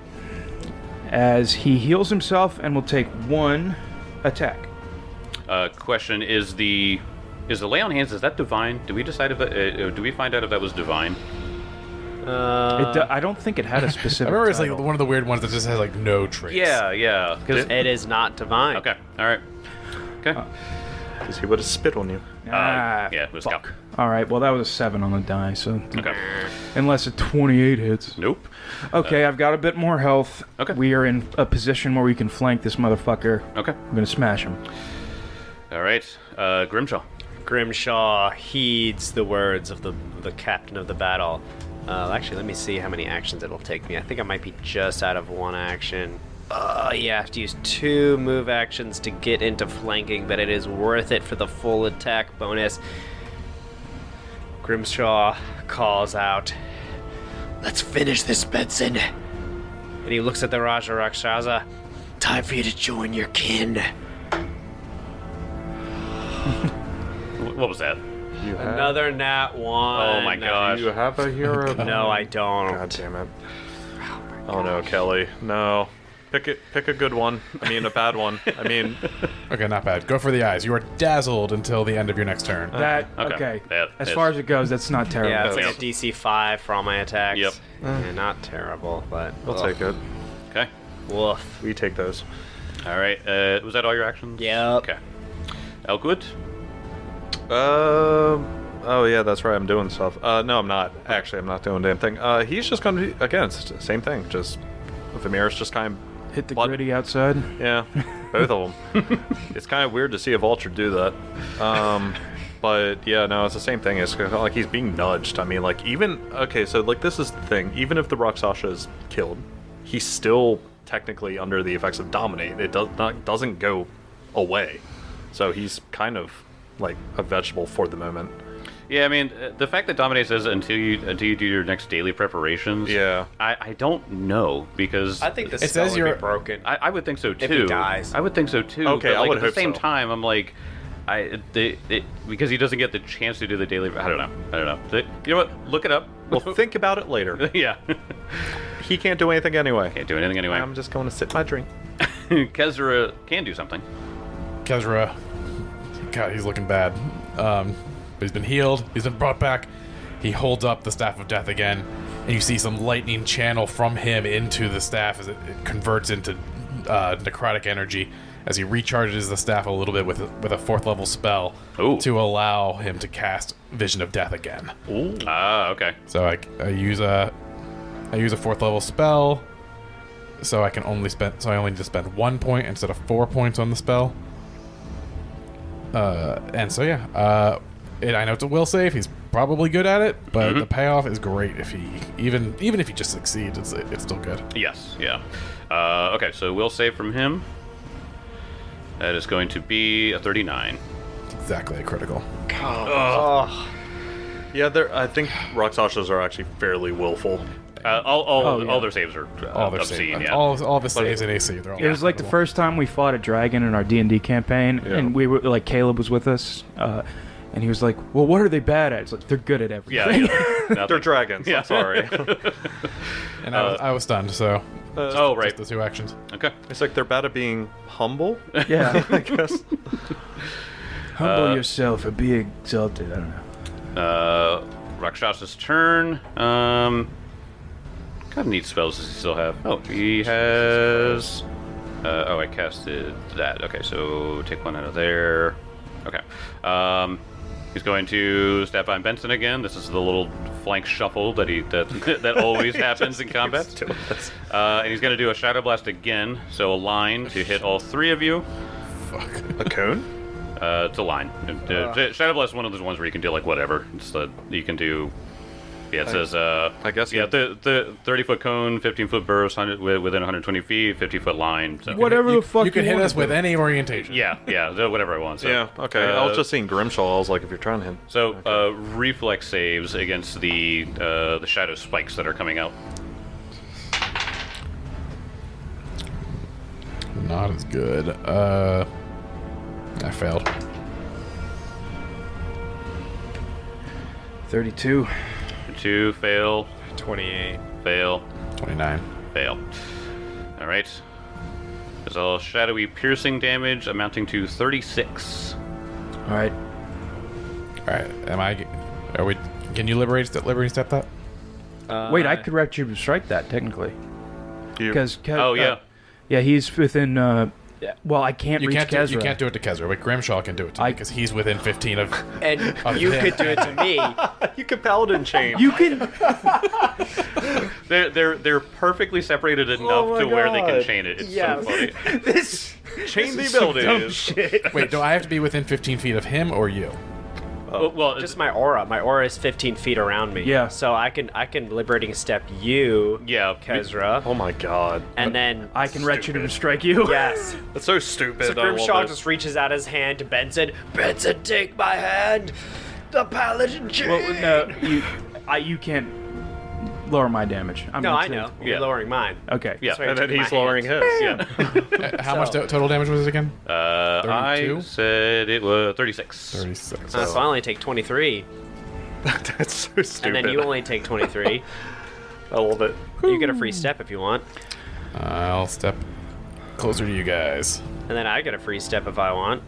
As he heals himself and will take 1 attack. Question: Is the lay on hands? Is that divine? Do we decide if do we find out if that was divine? I don't think it had a I specific. remember it's like title. one of the weird ones that just has like no traits. Yeah. Because It is not divine. okay, all right, okay. Because he would have spit on you. Ah, Yeah, it was fuck. Cal. All right, well that was a 7 on the die, so Okay. unless a 28 hits. Nope. Okay, I've got a bit more health. Okay. We are in a position where we can flank this motherfucker. Okay. I'm gonna smash him. All right. Grimshaw. Grimshaw heeds the words of the captain of the battle. Actually, let me see how many actions it'll take me. I think I might be just out of 1 action. Yeah, I have to use 2 move actions to get into flanking, but it is worth it for the full attack bonus. Grimshaw calls out, "Let's finish this, Benson." And he looks at the Raja Rakshasa. "Time for you to join your kin." What was that? You have, Another nat 1. Oh my gosh. you have a hero. No, I don't. God damn it. Oh no, Kelly. No. Pick a good one. I mean, a bad one. I mean, Okay, not bad. Go for the eyes. You are dazzled until the end of your next turn. That Okay. okay. That as is- far as it goes, that's not terrible. Yeah, it's like Yep. a DC 5 for all my attacks. Yep. Yeah, not terrible, but we'll take it. Okay. woof. We take those. All right. Was that all your actions? Yep. Okay. Elkwood. Oh yeah, that's right. I'm doing stuff. No, I'm not. Actually, I'm not doing a damn thing. He's just gonna be again. It's the same thing. Just Vimir's just kind of Hit the Blood- gritty outside. yeah, both of them. It's kind of weird to see a vulture do that. But yeah, no, it's the same thing. It's kind of like he's being nudged. I mean, like even okay, so like this is the thing. Even if the Rakshasa is killed, he's still technically under the effects of dominate. It doesn't go away. So he's kind of like a vegetable for the moment. Yeah, I mean, the fact that Dominate says until you do your next daily preparations. Yeah. I don't know because I think the It spell says would be you're- broken. I would think so too. If he dies. I would think so too. Okay, but, I like, would at the hope same so. time, I'm like, because he doesn't get the chance to do the daily. I don't know. You know what? Look it up. Well, think about it later. Yeah. He can't do anything anyway. Can't do anything anyway. I'm just going to sip my drink. Kezra can do something. Kezra, God, he's looking bad. But he's been healed. He's been brought back. He holds up the Staff of Death again, and you see some lightning channel from him into the staff as it converts into necrotic energy as he recharges the staff a little bit with a 4th level spell Ooh. to allow him to cast Vision of Death again. Ooh. Ah, okay. So I use a 4th level spell. So I only need to spend 1 point instead of 4 points on the spell. And so yeah, I know it's a will save. He's probably good at it, but the payoff is great if he even if he just succeeds. It's still good. Yes. Yeah. Okay. So we'll save from him. That is going to be a 39. It's exactly a critical. Oh, Yeah, I think Rakshasas are actually fairly willful. All their saves are All their obscene. saves, Yeah. all of his saves and AC. They're all It was like the incredible. first time we fought a dragon in our D&D campaign, Yeah. and we were like Caleb was with us, and he was like, "Well, what are they bad at?" It's like they're good at everything. Yeah. They're dragons. Yeah. I'm sorry. And I was stunned. So Oh, right. just the 2 actions. Okay. It's like they're bad at being humble. Yeah. I guess. Humble yourself or be exalted. I don't know. Rakshasa's turn. What kind of neat spells does he still have? Oh, he has. I casted that. Okay, so take 1 out of there. Okay. He's going to step on Benson again. This is the little flank shuffle that always happens in combat. And he's going to do a Shadow Blast again. So a line to hit all 3 of you. A cone? It's a line. Shadow Blast is one of those ones where you can do like whatever. You can do Yeah, it says. I guess. Yeah, the 30-foot cone, 15-foot burst, within 120 feet, 50-foot line. So. Whatever the fuck You can hit wanna us with do. any orientation. Yeah, whatever I want. So, Yeah. Okay. I was just seeing Grimshaw. I was like, if you're trying to hit. So, reflex saves against the shadow spikes that are coming out. Not as good. I failed. 32. 2 fail, 28. fail, 29. fail. All right. There's all shadowy piercing damage amounting to 36. All right. All right. Are we? Can you liberate step that? Wait, I could retributive strike that technically. Because Oh yeah. yeah, he's within. Well, I can't reach Kezra. You can't do it to Kezra, but Grimshaw can do it to me because he's within 15 of. And Of you him. could do it to me. You could paladin chain. You can. They're perfectly separated enough Oh my to where they can God. chain it. It's Yeah. so funny. This chain the dumb abilities. shit. Wait, do I have to be within 15 feet of him or you? Well, Just my aura. My aura is 15 feet around me. Yeah. So I can liberating step you, yeah. Kezra, Oh my god. and then I can retributive strike you. yes. That's so stupid. So I love Grimshaw it. just reaches out his hand to Benson. Benson, take my hand. The paladin chain. Well, no, you can't lower my damage. I'm No, not I sure. know. Yeah. You're lowering mine. Okay. Yeah. That's why I And then took my he's lowering hand. his. Yeah. How much So- total damage was it again? I 32? said it was 36. 36. So I only take 23, That's so stupid. and then you only take 23. I love it. You get a free step if you want, I'll step closer to you guys. and then I get a free step if I want.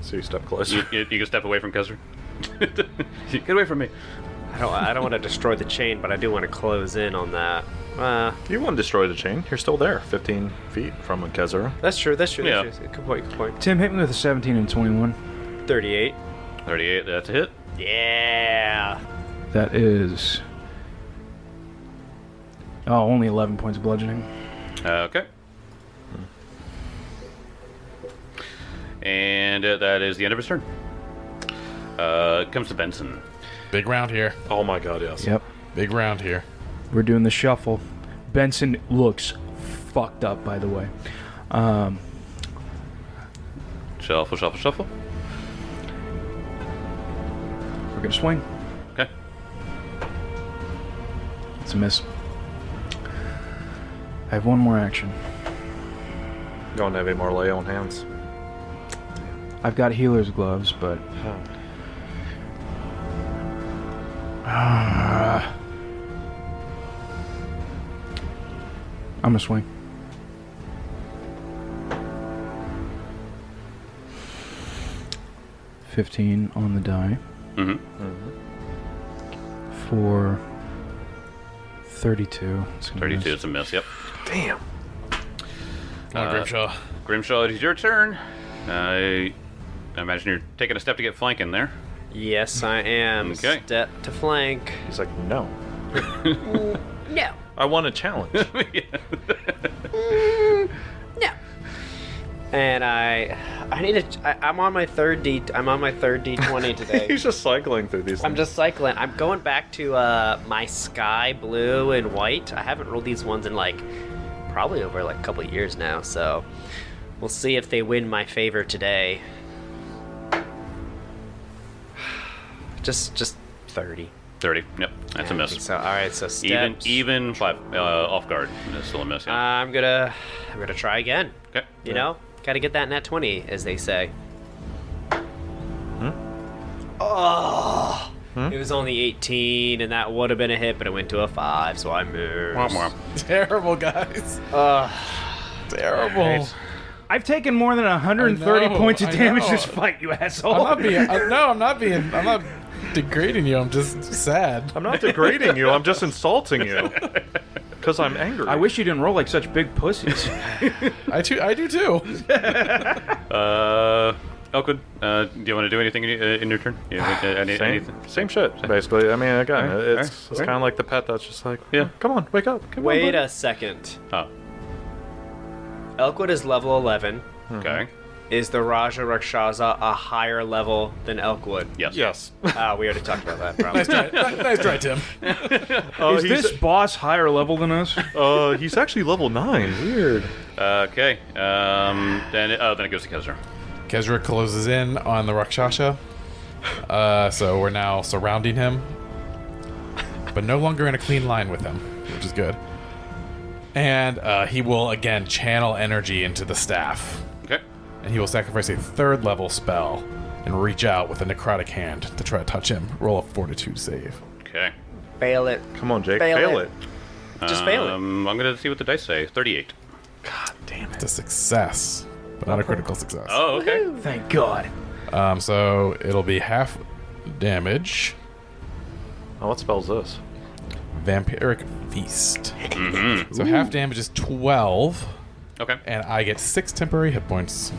So you step closer. You can step away from Kezra. Get away from me. I don't want to destroy the chain, but I do want to close in on that. You want to destroy the chain? You're still there, 15 feet from a Kezra. That's true. That's true. Yeah. That's true. Good point. Good point. Tim, hit me with a 17 and 21. 38. 38. That's a hit. Yeah. That is. Oh, only 11 points of bludgeoning. Okay. And that is the end of his turn. Comes to Benson. Big round here. Oh my god, yes. Yep. Big round here. We're doing the shuffle. Benson looks fucked up, by the way. Shuffle, shuffle, shuffle. We're gonna swing. Okay. It's a miss. I have one more action. Don't have any more lay on hands. I've got healer's gloves, but I'm gonna swing. $15 on the die Mm-hmm. for 32. It's gonna 32 miss. is a miss. Yep. Damn. Come on, Grimshaw. Grimshaw, it is your turn. I imagine you're taking a step to get flanking there. Yes, I am. Okay. Step to flank. He's like, no. No. I want a challenge. No. And I'm on my third D20 today. He's just cycling through these I'm things. just cycling. I'm going back to my sky blue and white. I haven't rolled these ones in probably over a couple of years now, so we'll see if they win my favor today. Just 30. 30. Yep. That's a Yeah, I miss. think so all right, so steps. Even 5 off guard. That's still a miss. Yeah. I'm gonna try again. Okay. You know, got to get that nat 20, as they say. Oh, it was only 18, and that would have been a hit, but it went to a 5, so I moved. Womp womp. Terrible, guys. Terrible. I've taken more than 130 I know, points of I damage know. this fight, you asshole. I'm not degrading you. I'm just sad. I'm not degrading you, I'm just insulting you. Because I'm angry. I wish you didn't roll like such big pussies. I do too. Elkwood, do you want to do anything in your turn? Anything? Same shit, basically. I mean, again, Alright, it's alright. kind of like the pet that's just like, Yeah. come on, wake up. Come on, Wait buddy." a second. Oh, Elkwood is level 11, okay. is the Raja Rakshasa a higher level than Elkwood? Yes. Yes. We already talked about that, probably. Nice try, Tim. Is this boss higher level than us? He's actually level 9. Weird. Okay. Then it goes to Kezra. Kezra closes in on the Rakshasa. So we're now surrounding him, but no longer in a clean line with him, which is good. And he will again channel energy into the staff. Okay. And he will sacrifice a 3rd level spell and reach out with a necrotic hand to try to touch him. Roll a fortitude save. Okay. Fail it. Come on, Jake. Fail Fail it. it. Just fail it. I'm gonna see what the dice say. 38. God damn it. It's a success, but not a critical success. Oh, okay. Thank God. So it'll be half damage. Oh, what spell's this? Vampiric Feast. So half damage is 12, Okay. and I get 6 temporary hit points.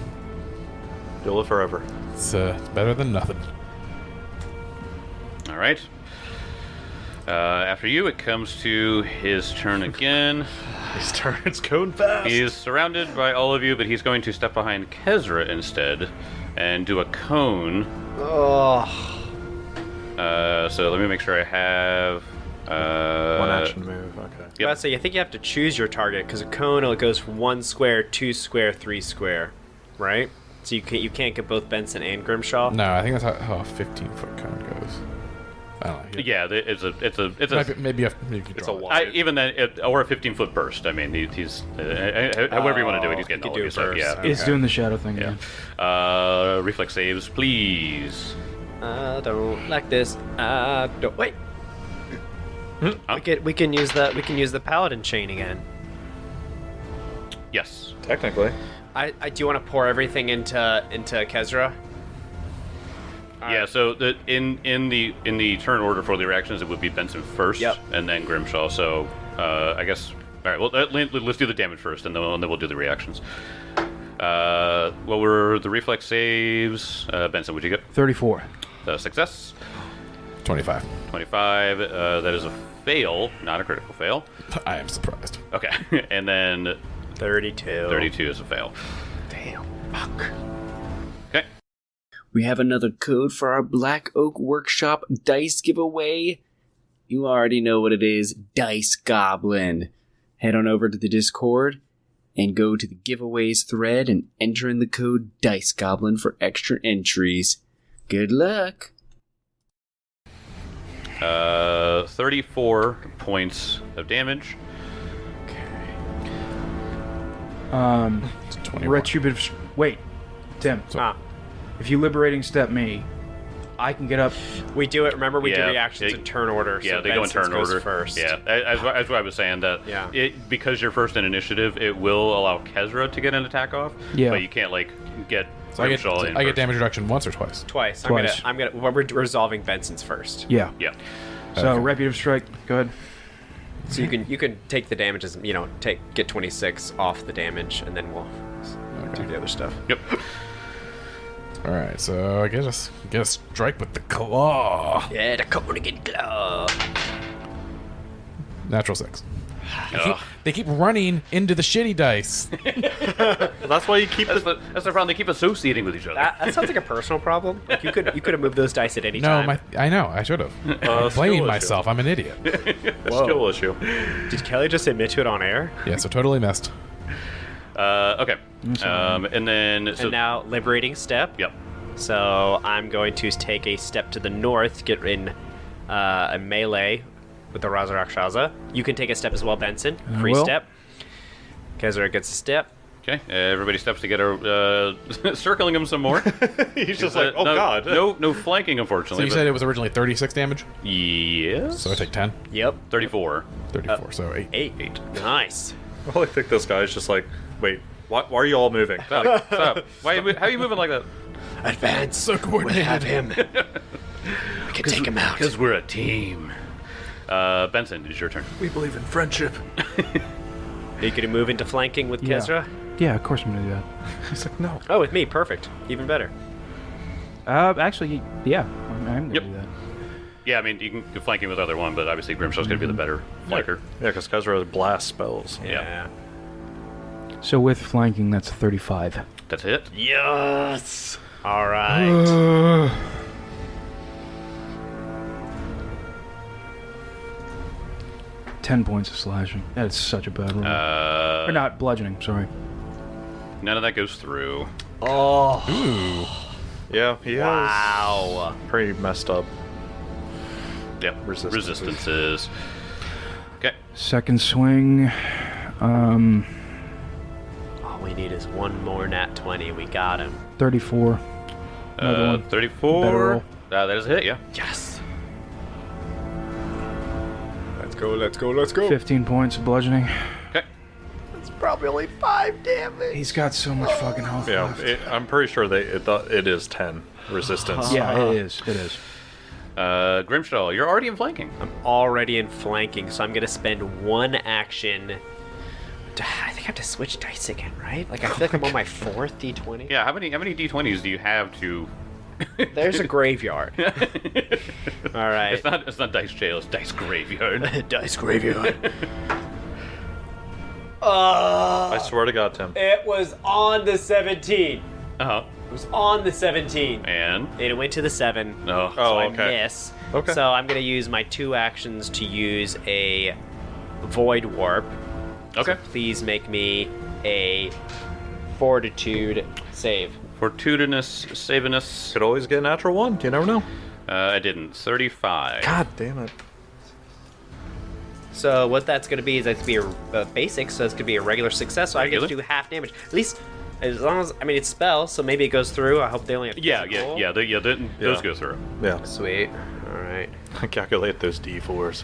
You'll live forever. It's better than nothing. All right. After you, it comes to his turn again. His turn's going fast. He's surrounded by all of you, but he's going to step behind Kezra instead and do a cone. Oh. So let me make sure I have. One action move, okay. Yep. I'd say I think you have to choose your target because a cone it goes 1 square, 2 square, 3 square, right? So you can't get both Benson and Grimshaw. No, I think that's how a 15-foot cone goes. I don't know. Yeah, it's a. Maybe you can It's draw a it. wide. Even then, or a 15-foot burst. I mean, he's however you want to do it. He's getting you all could of do your it stuff. first. Yeah. It's doing the shadow thing again. Reflex saves, please. I don't like this. I don't. Wait. Huh? We can use the paladin chain again. Yes. Technically. I do you want to pour everything into Kezra? Yeah. So in the turn order for the reactions, it would be Benson first, Yep. and then Grimshaw. So I guess. All right. Well, let's do the damage first, and then we'll do the reactions. What were the reflex saves? Benson, what'd you get? 34. Success. 25. 25. That is a fail, not a critical fail. I am surprised. Okay. And then 32. 32 is a fail. Damn. Fuck. Okay. We have another code for our Black Oak Workshop dice giveaway. You already know what it is, Dice Goblin. Head on over to the Discord and go to the giveaways thread and enter in the code Dice Goblin for extra entries. Good luck. 34 points of damage. It's 21. Retributive. Wait, Tim. Ah, If you liberating step me, I can get up. we do it. Remember, we do Yeah, reactions in turn order. Yeah, so they go in Benson's turn goes order first. Yeah, as what I was saying that Yeah. because you're first in initiative, it will allow Kezra to get an attack off. Yeah. But you can't get So I Grimshaw in get first. damage reduction once or twice. Twice. Twice. I'm gonna. We're resolving Benson's first. Yeah. Yeah. So Okay. retributive strike. Go ahead. So you can take the damage as get 26 off the damage, and then we'll do the other stuff. Yep. All right, so I guess strike with the claw. Yeah, the Copenhagen Claw. Natural 6. Ugh. They keep running into the shitty dice. That's why you keep That's the. the problem. They keep associating with each other. That sounds like a personal problem. Like you could have moved those dice at any No, time. I know. I should have. skill Blaming issue. myself. I'm an idiot. Skill issue. Did Kelly just admit to it on air? Yeah, so totally missed. Okay. And then so And now liberating step. yep. So I'm going to take a step to the north, get in a melee with the Raja Rakshasa. You can take a step as well, Benson. Free will. step. Kezra gets a step. Okay. Everybody steps to get circling him some more. He's just like, oh no, god. No flanking, So unfortunately. you said it was originally 36 damage? yes. So I take 10? Yep. 34. 34, so 8. 8. Nice. Well, I think this guy's just like, wait, why are you all moving? Stop. Stop. Why? How are you moving like that? Advance. So coordinated. Have him. We can take him out. Because we're a team. Benson, it's your turn. We believe in friendship. Are you going to move into flanking with Yeah. Kezra? Yeah, of course I'm gonna do that. He's like, no. Oh, with me. Perfect. Even better. Actually, yeah, I'm gonna Yep. do that. Yeah, I mean, you can flank him with either one, but obviously Grimshaw's going to be the better flanker. Yeah, because Kezra has blast spells. Yeah. So with flanking, that's 35. That's it. Yes. All right. 10 points of slashing. That's such a bad roll. Or not bludgeoning, sorry. None of that goes through. Oh. Yeah, he Wow. has pretty messed up. Yep. Resistances. Okay. Second swing. All we need is one more nat 20. We got him. 34. Another one. 34. Better roll. That is a hit, yeah. Yes. Let's go. 15 points of bludgeoning. Okay. It's probably only 5 damage. He's got so much fucking health Yeah, left. I'm pretty sure it is 10 resistance. Yeah, it is. It is. Grimstall, you're already in flanking. I'm already in flanking, so I'm going to spend one action. I think I have to switch dice again, right? Like, I feel like I'm on my 4th D20. Yeah, how many D20s do you have to... There's a graveyard. All right. It's not dice jail, it's dice graveyard. Dice graveyard. I swear to God, Tim. It was on the 17. Uh-huh. It was on the 17. And? It went to the 7. No. So I okay. miss. Okay. So I'm going to use my 2 actions to use a Void Warp. Okay. Please make me a Fortitude save. Fortitudinous, saviness. Could always get a natural 1. You never know. I didn't. 35. God damn it. So what that's going to be is that's going to be a basic, so it's going to be a regular success, so I get to do half damage. At least, as long as, I mean, it's spell, so maybe it goes through. I hope they only have Those go through. Yeah. Sweet. All right. Calculate those D4s.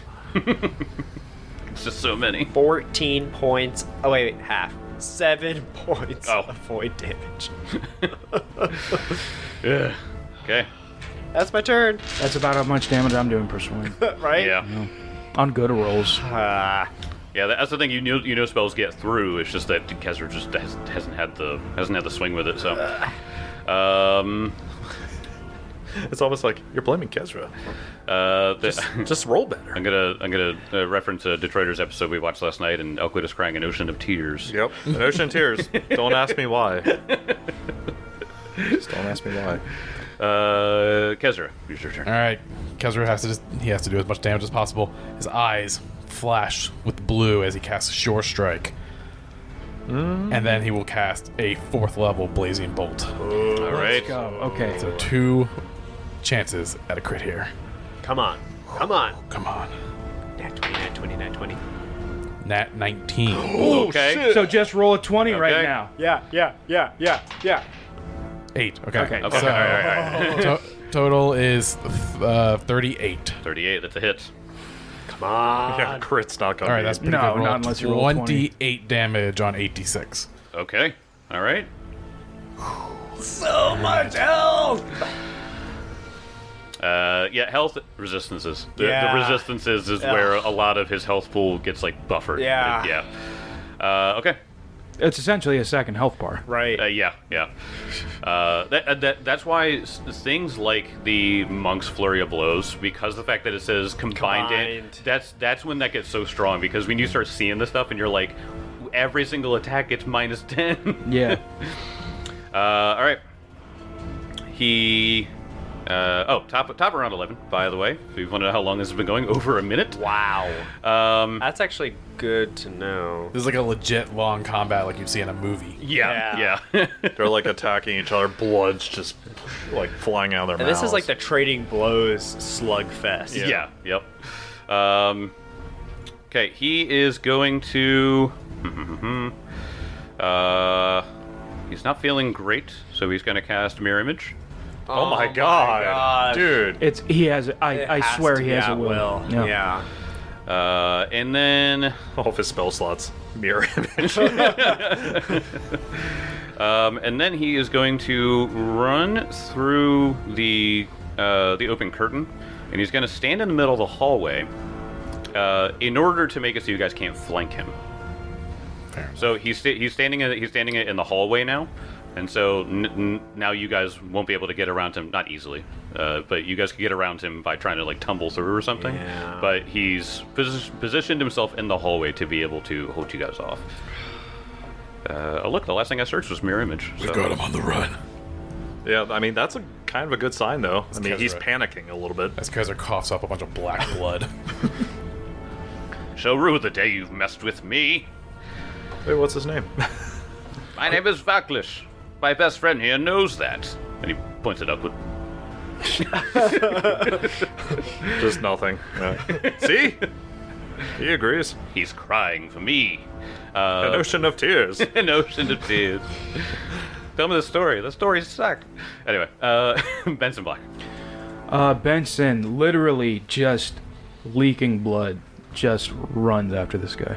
It's just so many. 14 points. Oh, wait, half. 7 points Oh. of void damage. Yeah. Okay. That's my turn. That's about how much damage I'm doing per swing. Right? Yeah. On good rolls. Yeah, that's the thing. You know spells get through. It's just that Kezra just hasn't had the swing with it. So, It's almost like you're blaming Kezra. Just roll better. I'm gonna reference a Detroiters episode we watched last night, and Elkwood is crying an ocean of tears. Yep. An ocean of tears. Don't ask me why. Just don't ask me why. Kezra, it's your turn. All right, Kezra has to do as much damage as possible. His eyes flash with blue as he casts a Sure Strike, and then he will cast a 4th level Blazing Bolt. All right. Go. Okay. So 2 chances at a crit here. Come on. Come on. Come on, Nat 20, nat 20, nat 20. Nat 19. Okay. So just roll a 20 right Okay. now. Yeah. 8. Okay. Okay. Okay. So, All right. total is 38. 38. That's a hit. Come on. Yeah, crit's not gonna All right, be. that's pretty No, good roll. not unless you roll 20. 28 damage on 8d6. Okay. All right. So much health. Yeah, health resistances. The Yeah. resistances is Yeah. where a lot of his health pool gets like buffered. Yeah. Yeah. Okay. It's essentially a second health bar. Right. Yeah. That's why things like the Monk's Flurry of Blows, because the fact that it says combined. That's when that gets so strong, because when you start seeing this stuff and you're like, every single attack gets minus 10. Yeah. All right. He. Top around 11, by the way. If you want to know how long this has been going, over a minute. Wow. That's actually good to know. This is like a legit long combat like you'd see in a movie. Yeah. They're like attacking each other. Blood's just like flying out of their And mouths. this is like the Trading Blows slugfest. Yeah. Yep. Okay, he is going to. He's not feeling great, so he's going to cast Mirror Image. Oh my god. Dude. It's he has. I swear he has a will. Yeah. And then. All of his spell slots. Mirror image. And then he is going to run through the open curtain, and he's going to stand in the middle of the hallway in order to make it so you guys can't flank him. Fair enough. So he's standing in the hallway now, and so now you guys won't be able to get around him, not easily, but you guys can get around him by trying to like tumble through or something. Yeah. But he's positioned himself in the hallway to be able to hold you guys off. Oh, look, the last thing I searched was mirror image. So. him on the run. Yeah, I mean that's a kind of a good sign though. I mean he's right. panicking a little bit. That's because coughs up a bunch of black blood. So rue the day you've messed with me. Wait, what's his name? My name is Vaklish. My best friend here knows that. And he points it upward. Just nothing. Yeah. See? He agrees. He's crying for me. An ocean of tears. An ocean of tears. Tell me the story. The story sucked. Anyway, Benson Black. Benson, literally just leaking blood, just runs after this guy.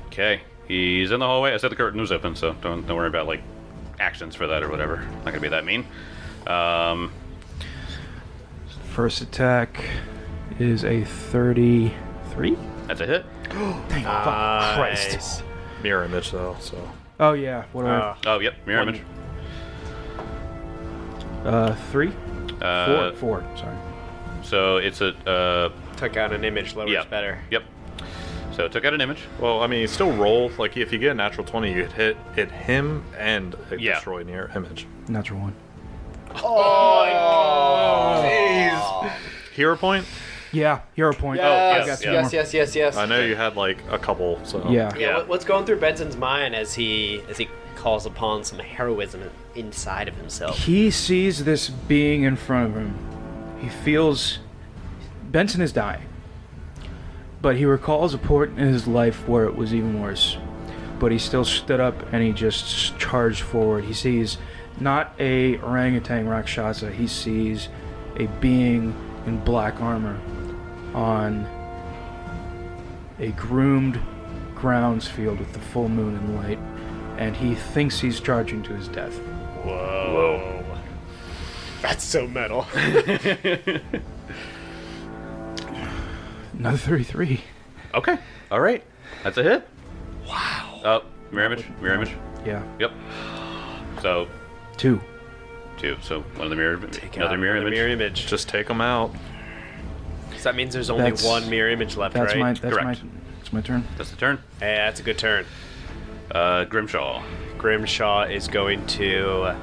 Okay, he's in the hallway. I said the curtain was open, so don't worry about like actions for that or whatever. Not gonna be that mean. First attack is a 33. That's a hit. Thank fuck Christ. Nice. Mirror image though, so Oh yeah, what do I? Oh, yep, mirror image. 3, Uh, 4. Sorry. So it's a Took out an image, lowers yeah. better. Yep. So took out an image. well, I mean, you still roll. Like, if you get a natural 20, you hit him and Yeah. destroy near image. Natural 1. Hero point? Yeah, hero point. yes, got two yes, more. yes. I know you had, like, a couple, so... Yeah. Yeah. What's going through Benson's mind as he calls upon some heroism inside of himself? He sees this being in front of him. He feels Benson is dying. But he recalls a point in his life where it was even worse. But he still stood up and he just charged forward. He sees not a orangutan Rakshasa, he sees a being in black armor on a groomed grounds field with the full moon and light, and he thinks he's charging to his death. Whoa. That's so metal. Another 33. Okay. All right. That's a hit. Wow. Oh, mirror image. Mirror image. Yeah. Yep. So 2. 2. So one of the mirror. Take Another out mirror the image. mirror image. Just take him out. So that means there's only That's- one mirror image left, That's right? Correct. That's my turn. That's the turn. Hey, that's a good turn. Grimshaw. Grimshaw is going to.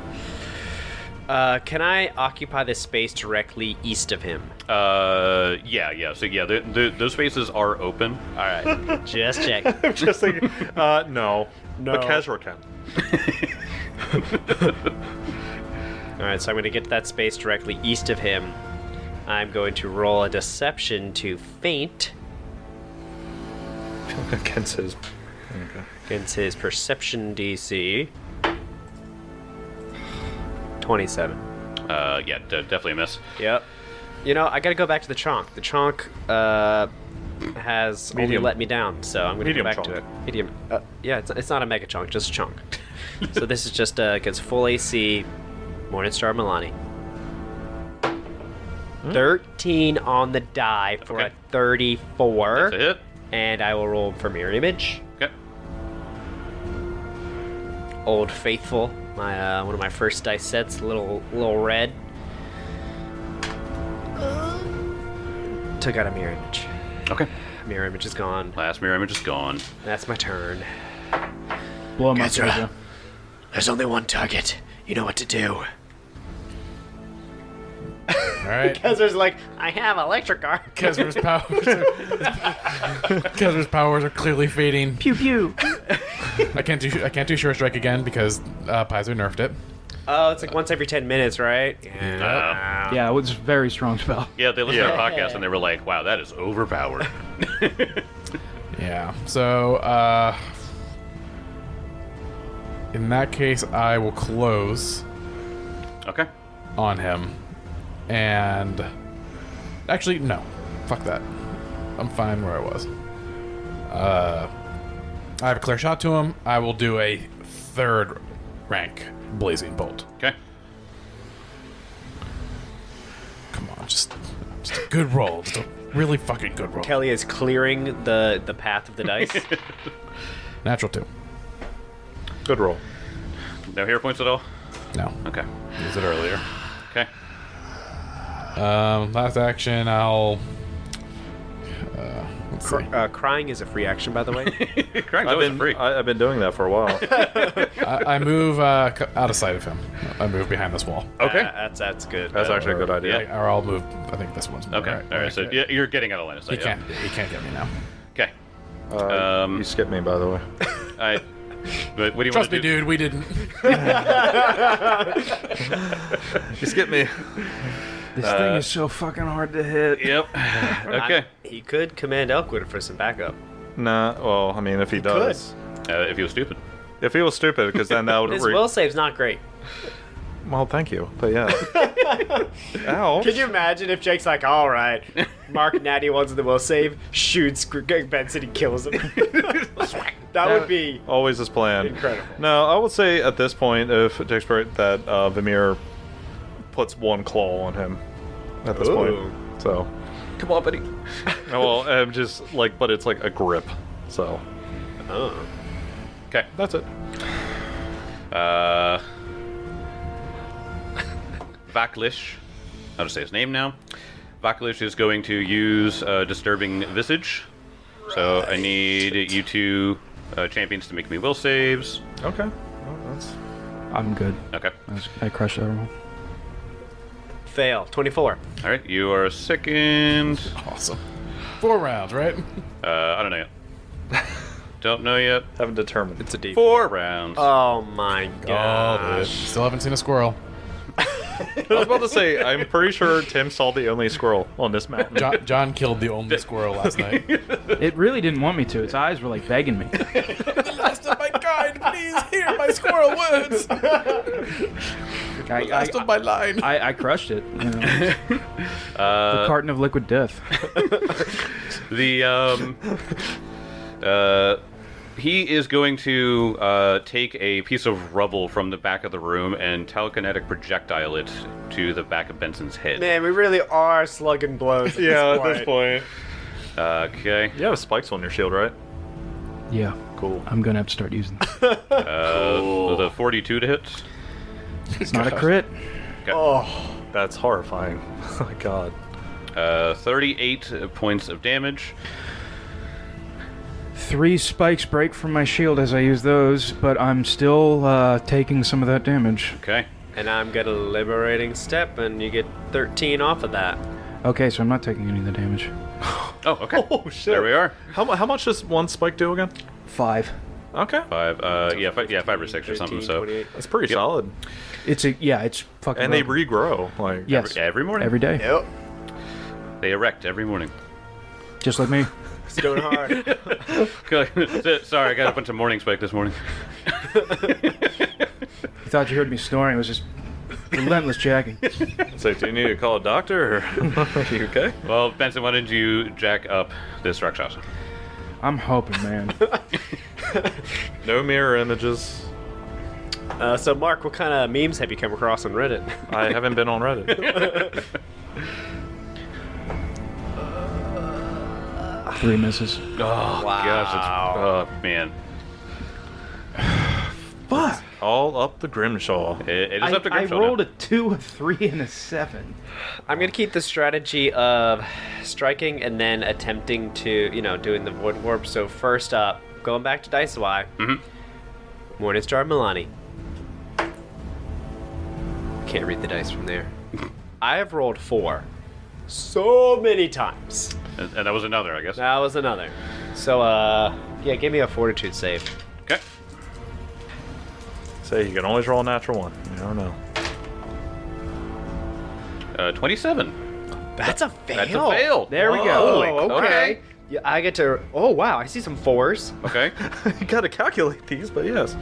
Can I occupy this space directly east of him? Yeah. So yeah, those spaces are open. All right, just check. Just thinking, no. No. But Kezra can. All right, so I'm going to get that space directly east of him. I'm going to roll a deception to feint Against his... Okay. against his perception DC. 27. Yeah, definitely a miss. Yep. You know, I got to go back to the chonk. The chonk has only Medium. let me down, so I'm going to go Medium back chonk. to it. Medium. Yeah, it's not a mega chonk, just a chonk. So this is just against full AC Morningstar Milani. 13 on the die for Okay. a 34. That's a hit. And I will roll for mirror image. Okay. Old Faithful, my one of my first dice sets, little red. Took out a mirror image. Okay. Mirror image is gone. Last mirror image is gone. That's my turn. Blow him up, Kezra. Kezra. There's only one target. You know what to do. All right. Kezra's like, I have electric arc. Kezra's powers are clearly fading. Pew pew. I can't do Sure Strike again because Paizo nerfed it. Oh, it's like once every 10 minutes, right? Yeah. Yeah, it was a very strong spell. Yeah, they listened to Yeah. our podcast and they were like, "Wow, that is overpowered." Yeah. So in that case, I will close Okay. on him, and actually no, fuck that. I'm fine where I was. I have a clear shot to him. I will do a 3rd rank blazing bolt. Okay. Come on, just a good roll. Just a really fucking good roll. Kelly is clearing the path of the dice. Natural 2. Good roll. No hero points at all. No, Okay. used it earlier. Okay. Last action, I'll Let's see. Crying is a free action, by the way. Crying's always free. I've been doing that for a while. I move out of sight of him. I move behind this wall. Okay. That's good. That's actually a good idea. Or I'll move. I think this one's more Okay. right. All right. So yeah, you're getting out of line of He sight. can't. He can't get me now. Okay. You skipped me, by the way. But what do you Trust want to me, do? dude. We didn't. You skipped me. This thing is so fucking hard to hit. Yep. Okay. He could command Elkwood for some backup. Nah, well, I mean, if he does. If he was stupid. If he was stupid, because then that would... His will save's not great. Well, thank you, but yeah. Ow. Could you imagine if Jake's like, all right, Mark Natty wants the will save, shoots Greg Benson and kills him? That would be Always his plan. incredible. No, I would say at this point, if Jake's right, that Vimir puts one claw on him at this point. So, Come on, buddy. well, I'm just like, but it's like a grip. So, Oh. Okay. that's it. Vaklish. How to say his name now? Vaklish is going to use Disturbing Visage. So I need you two champions to make me will saves. Okay. Well, that's... I'm good. Okay. I crushed that roll. Fail. 24. All right. You are second. Awesome. 4 rounds, right? I don't know yet. Don't know yet. Haven't determined. It's a D. 4 rounds. Oh my Oh, dude. gosh. Still haven't seen a squirrel. I was about to say, I'm pretty sure Tim saw the only squirrel on this mountain. John killed the only squirrel last night. It really didn't want me to. Its eyes were like begging me. Last of my kind, please hear my squirrel words. Last of my line. I crushed it. You know. The carton of liquid death. He is going to take a piece of rubble from the back of the room and telekinetic projectile it to the back of Benson's head. Man, we really are slugging blows. Yeah, at this point. Okay. You have spikes on your shield, right? Yeah. Cool. I'm gonna have to start using them. The 42 to hit. It's not a crit. Oh, That's horrifying. Oh my god. 38 points of damage. 3 spikes break from my shield as I use those, but I'm still taking some of that damage. Okay. and I'm gonna liberating step, and you get 13 off of that. Okay, so I'm not taking any of the damage. Oh, okay. Oh shit! There we are. How much does one spike do again? 5. Okay, 5. Yeah, 5 or 6 or something. 13, So 28. that's pretty solid. It's fucking. And they lovely. regrow. Like Yes, every morning. every day, Yep. They erect every morning. just like me. It's going hard. Sorry, I got a bunch of morning spike this morning. You thought you heard me snoring? It was just relentless jacking. So, do you need to call a doctor? Or are you okay? Well, Benson, why did you jack up this Rakshasa? I'm hoping, man. No mirror images. So, Mark, what kind of memes have you come across on Reddit? I haven't been on Reddit. 3 misses. Oh, gosh. Oh, man. Fuck. All up the Grimshaw. It is up to I Grimshaw rolled now. a 2, a 3, and a 7. I'm gonna keep the strategy of striking and then attempting to, doing the Void Warp. So first up, going back to Dice Y. Mm-hmm. Morningstar Milani. Can't read the dice from there. I have rolled 4 so many times. And that was another, I guess. That was another. So, yeah, give me a Fortitude save. Okay. Say you can always roll a natural one. You never know. 27. That's a fail. That's a fail. There we Oh, go. okay. Yeah, I get to. Oh wow, I see some 4s. Okay. You gotta calculate these, but yes.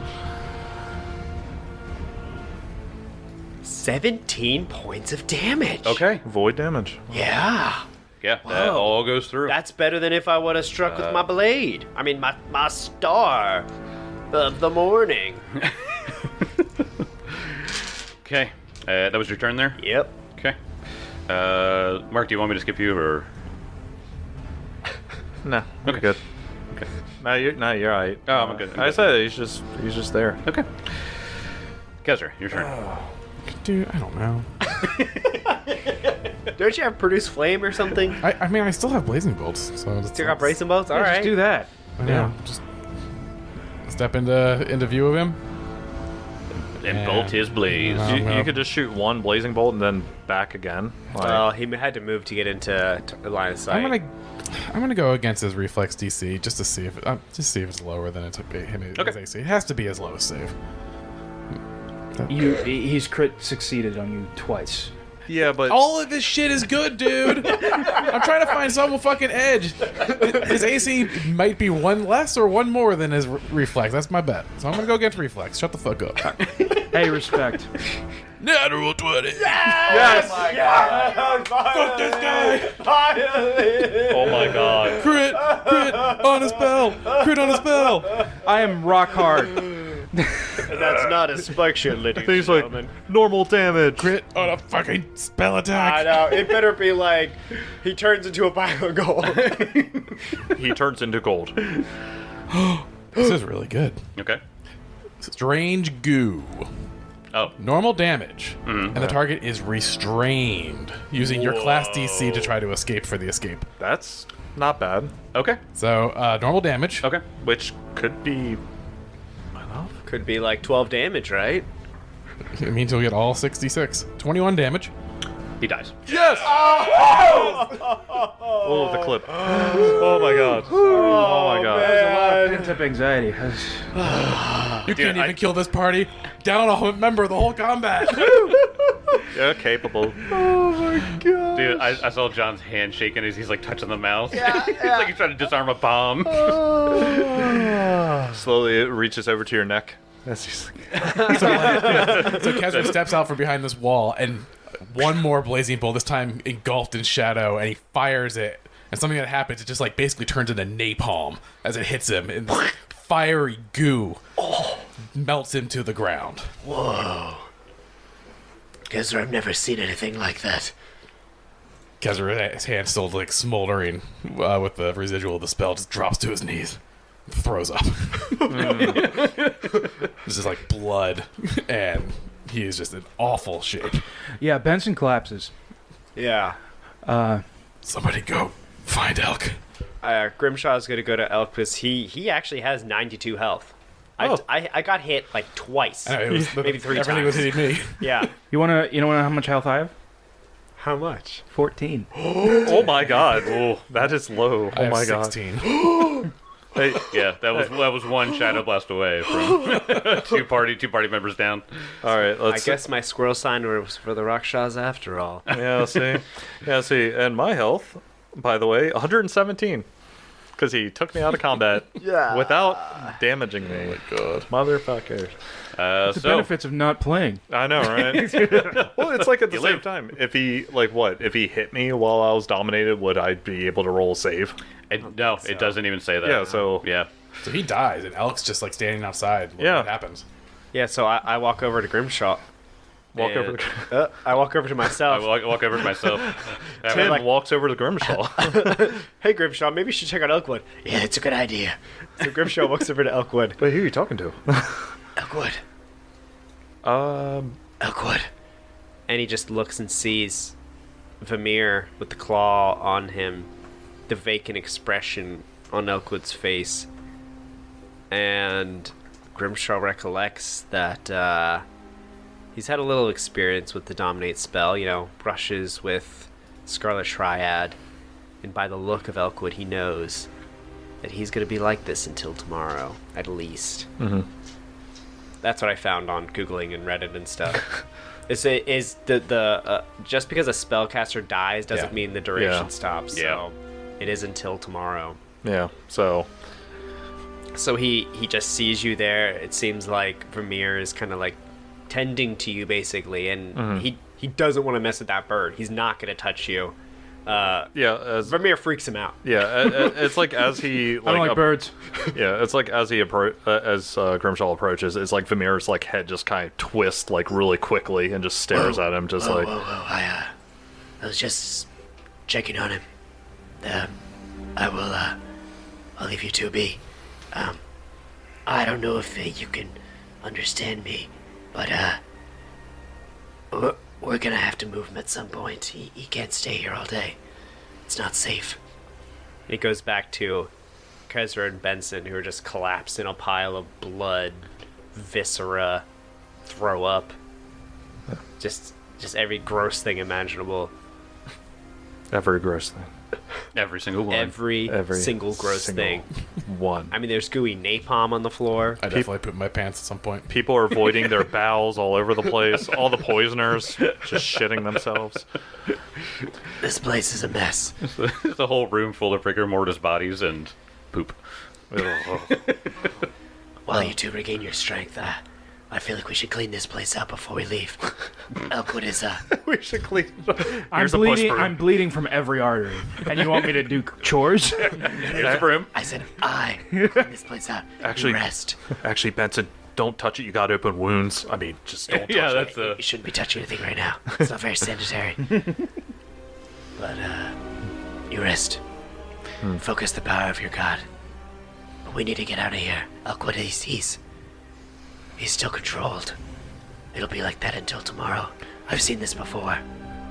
17 points of damage. Okay. Void damage. Yeah. Yeah, that all goes through. That's better than if I would have struck with my blade. I mean, my star of the morning. Okay. That was your turn there? Yep. Okay. Mark, do you want me to skip you, or...? Nah, okay. Good. Okay. No, you're right. Oh, I'm good. I said he's just there. Okay. Kezra, your turn. Dude, I don't know. Don't you have produce flame or something? I mean, I still have blazing bolts, so it's Still got bracing bolts? Yeah, Alright. just do that. Yeah, just step into view of him. And bolt his blaze. You could just shoot one blazing bolt and then back again. Like, Well, he had to move to get into the line of sight. I'm gonna go against his reflex DC just to see if it's lower than it took him his Okay. AC. It has to be his lowest save. He's crit succeeded on you twice. yeah, but All of his shit is good, dude. I'm trying to find some fucking edge. His AC might be one less or one more than his reflex. That's my bet. So I'm gonna go against reflex. Shut the fuck up. Hey, respect. Natural 20. fuck this guy. Oh my god. Crit on a spell. Crit on a spell. I am rock hard. That's not a spike shot, ladies and He's like gentlemen. normal damage. Crit on a fucking spell I attack. know. It better be like he turns into a pile of gold. He turns into gold. This is really good. Okay. Strange goo. Oh, Normal damage, and the target is restrained, using your class DC to try to escape for the escape. That's not bad. okay. So, normal damage. Okay. Which could be Could be like 12 damage, right? It means he'll get all 66. 21 damage. He dies. Yes! Oh, the clip. Oh my god. Oh my god. There's a lot of pent-up anxiety. You can't even kill this party. Down a member the whole combat. Yeah, capable. Dude, I saw John's hand shaking as he's like touching the mouse. Yeah, it's like he's trying to disarm a bomb. Slowly it reaches over to your neck. That's just like, So Kezra steps out from behind this wall, and one more blazing bolt, this time engulfed in shadow, and he fires it. And something that happens, it just like basically turns into napalm as it hits him, and this fiery goo melts him to the ground. Whoa. Guess I've never seen anything like that. Kezra, his hand still like smoldering with the residual of the spell, just drops to his knees, throws up. This is like blood, and he is just in awful shape. Yeah, Benson collapses. Yeah. Somebody go find Elk. Grimshaw's gonna go to Elk because he actually has 92 health. I got hit like twice. I know, it was Maybe 3 everything times. was hitting me. Yeah. You wanna know how much health I have? How much? 14. oh my god. Oh, that is low. I Oh have my god. 16. Hey, Yeah, that was one shadow blast away from two party members down. all right, I let's guess my squirrel sign was for the Rakshas after all. Yeah, see. Yeah, see. And my health, by the way, 117. Because he took me out of combat without damaging me. God. Motherfuckers. The benefits of not playing. I know, right? Well, it's like at the You same live. time. If he, like, what? If he hit me while I was dominated, would I be able to roll a save? No, it doesn't even say that. Yeah, so. Yeah. So he dies, and Elk's just like standing outside when Yeah. it happens. Yeah, so I walk over to Grimshaw. Walk over and- to. I walk over to I myself. walk over to myself. Tim walks over to Grimshaw. Hey, Grimshaw, maybe you should check out Elkwood. Yeah, it's a good idea. So Grimshaw walks over to Elkwood. Wait, who are you talking to? Elkwood. Elkwood. And he just looks and sees Vamir with the claw on him, the vacant expression on Elkwood's face. And Grimshaw recollects that he's had a little experience with the Dominate spell, brushes with Scarlet Triad. And by the look of Elkwood, he knows that he's going to be like this until tomorrow, at least. Mm-hmm. That's what I found on Googling and Reddit and stuff. Is the just because a spellcaster dies doesn't Yeah. mean the duration Yeah. stops. Yeah. So it is until tomorrow. Yeah, so. So he just sees you there. It seems like Vermeer is kind of like tending to you basically, and he doesn't want to mess with that bird. He's not going to touch you. Yeah, as Vermeer freaks him out. it's like as he I don't like birds. Yeah, it's like as he Grimshaw approaches, it's like Vamir's like head just kind of twists like really quickly and just stares at him, just like Whoa. I was just checking on him. I'll leave you to be. I don't know if you can understand me, but We're gonna have to move him at some point. He can't stay here all day. It's not safe. It goes back to Kezra and Benson, who are just collapsed in a pile of blood, viscera, throw up. Just every gross thing imaginable. Every gross thing. Every single one. Every single gross thing. One. I mean, there's gooey napalm on the floor. I definitely pooped my pants at some point. People are voiding their bowels all over the place. All the poisoners just shitting themselves. This place is a mess. It's a whole room full of rigor mortis bodies and poop. While you two regain your strength, I feel like we should clean this place up before we leave. Elkwood is, We should clean it up. I'm bleeding from every artery, and you want me to do chores? Here's the broom. I said I clean this place up. Actually- You rest. Actually, Benson, don't touch it. You got open wounds. I mean, just don't touch Yeah, it. that's You shouldn't be touching anything right now. It's not very sanitary. But, you rest. Focus the power of your god. But we need to get out of here. Elkwood, he's still controlled. It'll be like that until tomorrow. I've seen this before.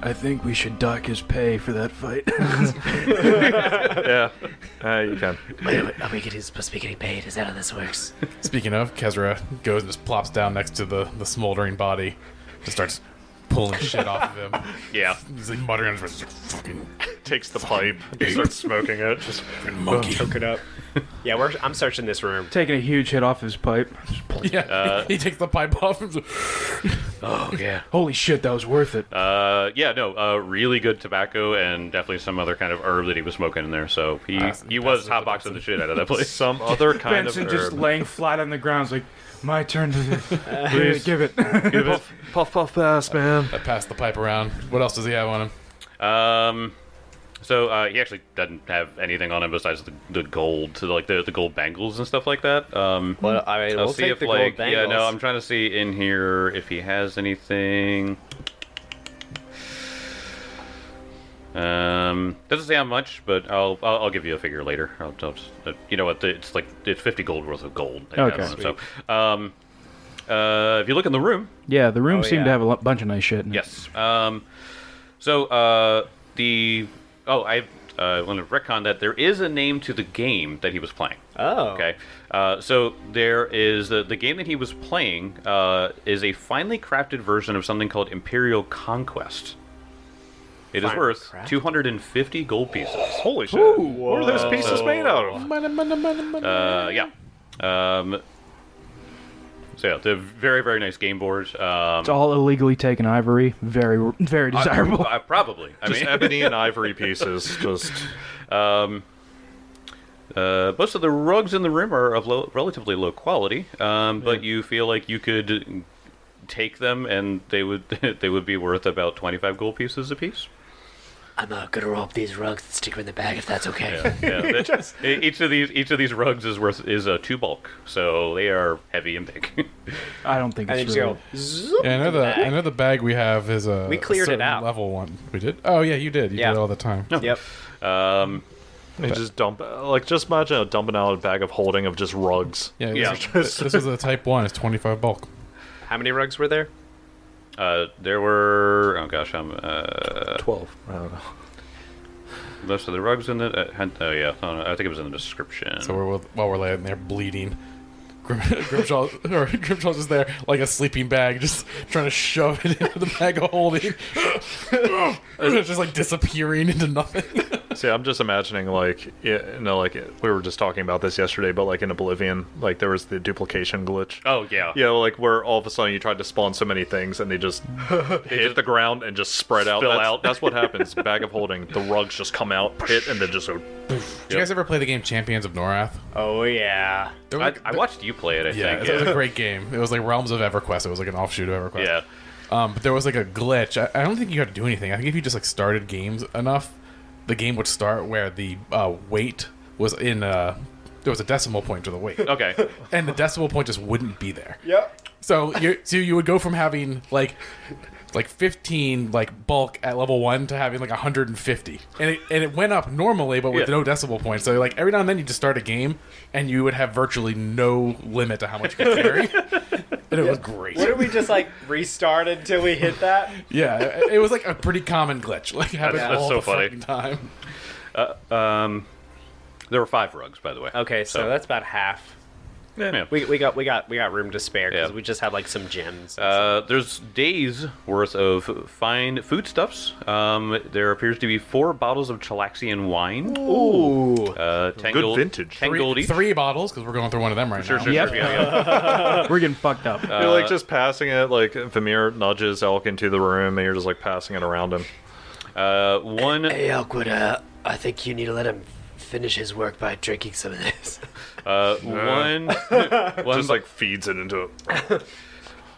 I think we should dock his pay for that fight. Yeah, you can. Wait, are we supposed to be getting paid? Is that how this works? Speaking of, Kezra goes and just plops down next to the smoldering body, just starts pulling shit off of him. Yeah. He's like muttering, just like, fucking Takes the pipe, and starts smoking it. Just monkey. Choke it up. Yeah, I'm searching this room. Taking a huge hit off his pipe. Yeah, he takes the pipe off. And Oh, yeah. Holy shit, that was worth it. Really good tobacco and definitely some other kind of herb that he was smoking in there. So he was hotboxing the shit out of that place. some other kind Benson of just herb. laying flat on the ground, is like, my turn to Please. give it. Puff, puff, pass, man. I passed the pipe around. What else does he have on him? So he actually doesn't have anything on him besides the gold, the gold bangles and stuff like that. Well, I mean, I'll we'll see take if the like gold yeah, bangles. no, I'm trying to see in here if he has anything. Doesn't say how much, but I'll give you a figure later. I'll just, you know what? It's 50 gold worth of gold. that he Okay. has on it. So if you look in the room, Yeah, the room Oh, seemed yeah. to have a bunch of nice shit in it. yes. I want to retcon that there is a name to the game that he was playing. Oh. Okay. So there is the game that he was playing is a finely crafted version of something called Imperial Conquest. It is Finely worth crafted? 250 gold pieces. Holy shit. What are those pieces made out of? Yeah. So yeah, they're very, very nice game board. It's all illegally taken ivory. Very, very desirable. Probably. I Just mean, ebony and ivory pieces. Just most of the rugs in the room are of relatively low quality, but you feel like you could take them and they would be worth about 25 gold pieces a piece. I'm gonna roll up these rugs and stick them in the bag if that's okay. Yeah, each of these rugs is a 2 bulk, so they are heavy and big. I don't think And then it's just really... go. Zoop, Yeah, I know the bag we have is a We cleared it certain out. level one. We did. Oh yeah, you did. You Yeah. did it all the time. Yep. they just dump. Just imagine dumping out a bag of holding of just rugs. Yeah, Yeah. This was a type 1. It's 25 bulk. How many rugs were there? There were 12. I don't know. most of the rugs in it. I think it was in the description. So while we're laying there bleeding, Grimshaw's just there like a sleeping bag, just trying to shove it into the bag of holding. It's just like disappearing into nothing. See, I'm just imagining like we were just talking about this yesterday, but like in Oblivion, like there was the duplication glitch. Oh yeah. Yeah, like where all of a sudden you tried to spawn so many things and they just hit the ground and just spread out. Spill That's, out. that's what happens. Bag of holding. The rugs just come out, hit, and then just go. Did you guys ever play the game Champions of Norath? Oh yeah. I watched you play it. I Yeah, think. it was a great game. It was like Realms of EverQuest. It was like an offshoot of EverQuest. Yeah. But there was like a glitch. I don't think you had to do anything. I think if you just like started games enough, the game would start where the weight was in. There was a decimal point to the weight. Okay. And the decimal point just wouldn't be there. Yep. So you would go from having like like 15 like bulk at level 1 to having like 150, and it went up normally but with Yeah. no decimal points. So like every now and then you just start a game and you would have virtually no limit to how much you could carry, and it was great. What did we just like restart until we hit that? Yeah, it was like a pretty common glitch. Like it happens That's all so the funny. fucking time. There were 5 rugs, by the way. Okay, so that's about half. Yeah. We got room to spare because Yeah. we just had like some gems. and There's days worth of fine foodstuffs. There appears to be 4 bottles of Chilaxian wine. Ooh. 10 Good gold, vintage. 10 gold each. 3 bottles because we're going through one of them right Sure, now. sure, Yep. sure. Yeah. We're getting fucked up. You're like just passing it, like Vamir nudges Elk into the room, and you're just like passing it around him. One. Hey, Elkwood, I think you need to let him finish his work by drinking some of this. One. Just like feeds it into it.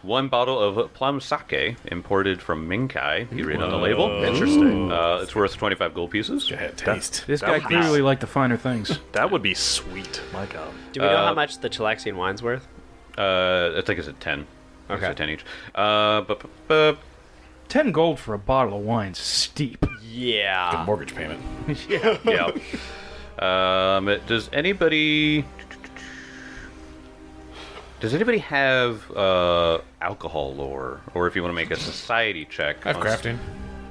One bottle of plum sake imported from Minkai. You read on the label. Interesting. It's worth 25 gold pieces. Go ahead, taste. This that guy would be- clearly liked the finer things. That would be sweet. My God. Do we know how much the Chilaxian wine's worth? I think it's at 10. Okay. It's at 10 each. But 10 gold for a bottle of wine's steep. Yeah. Mortgage payment. yeah. Does anybody have alcohol lore, or if you want to make a society check? I have on- crafting.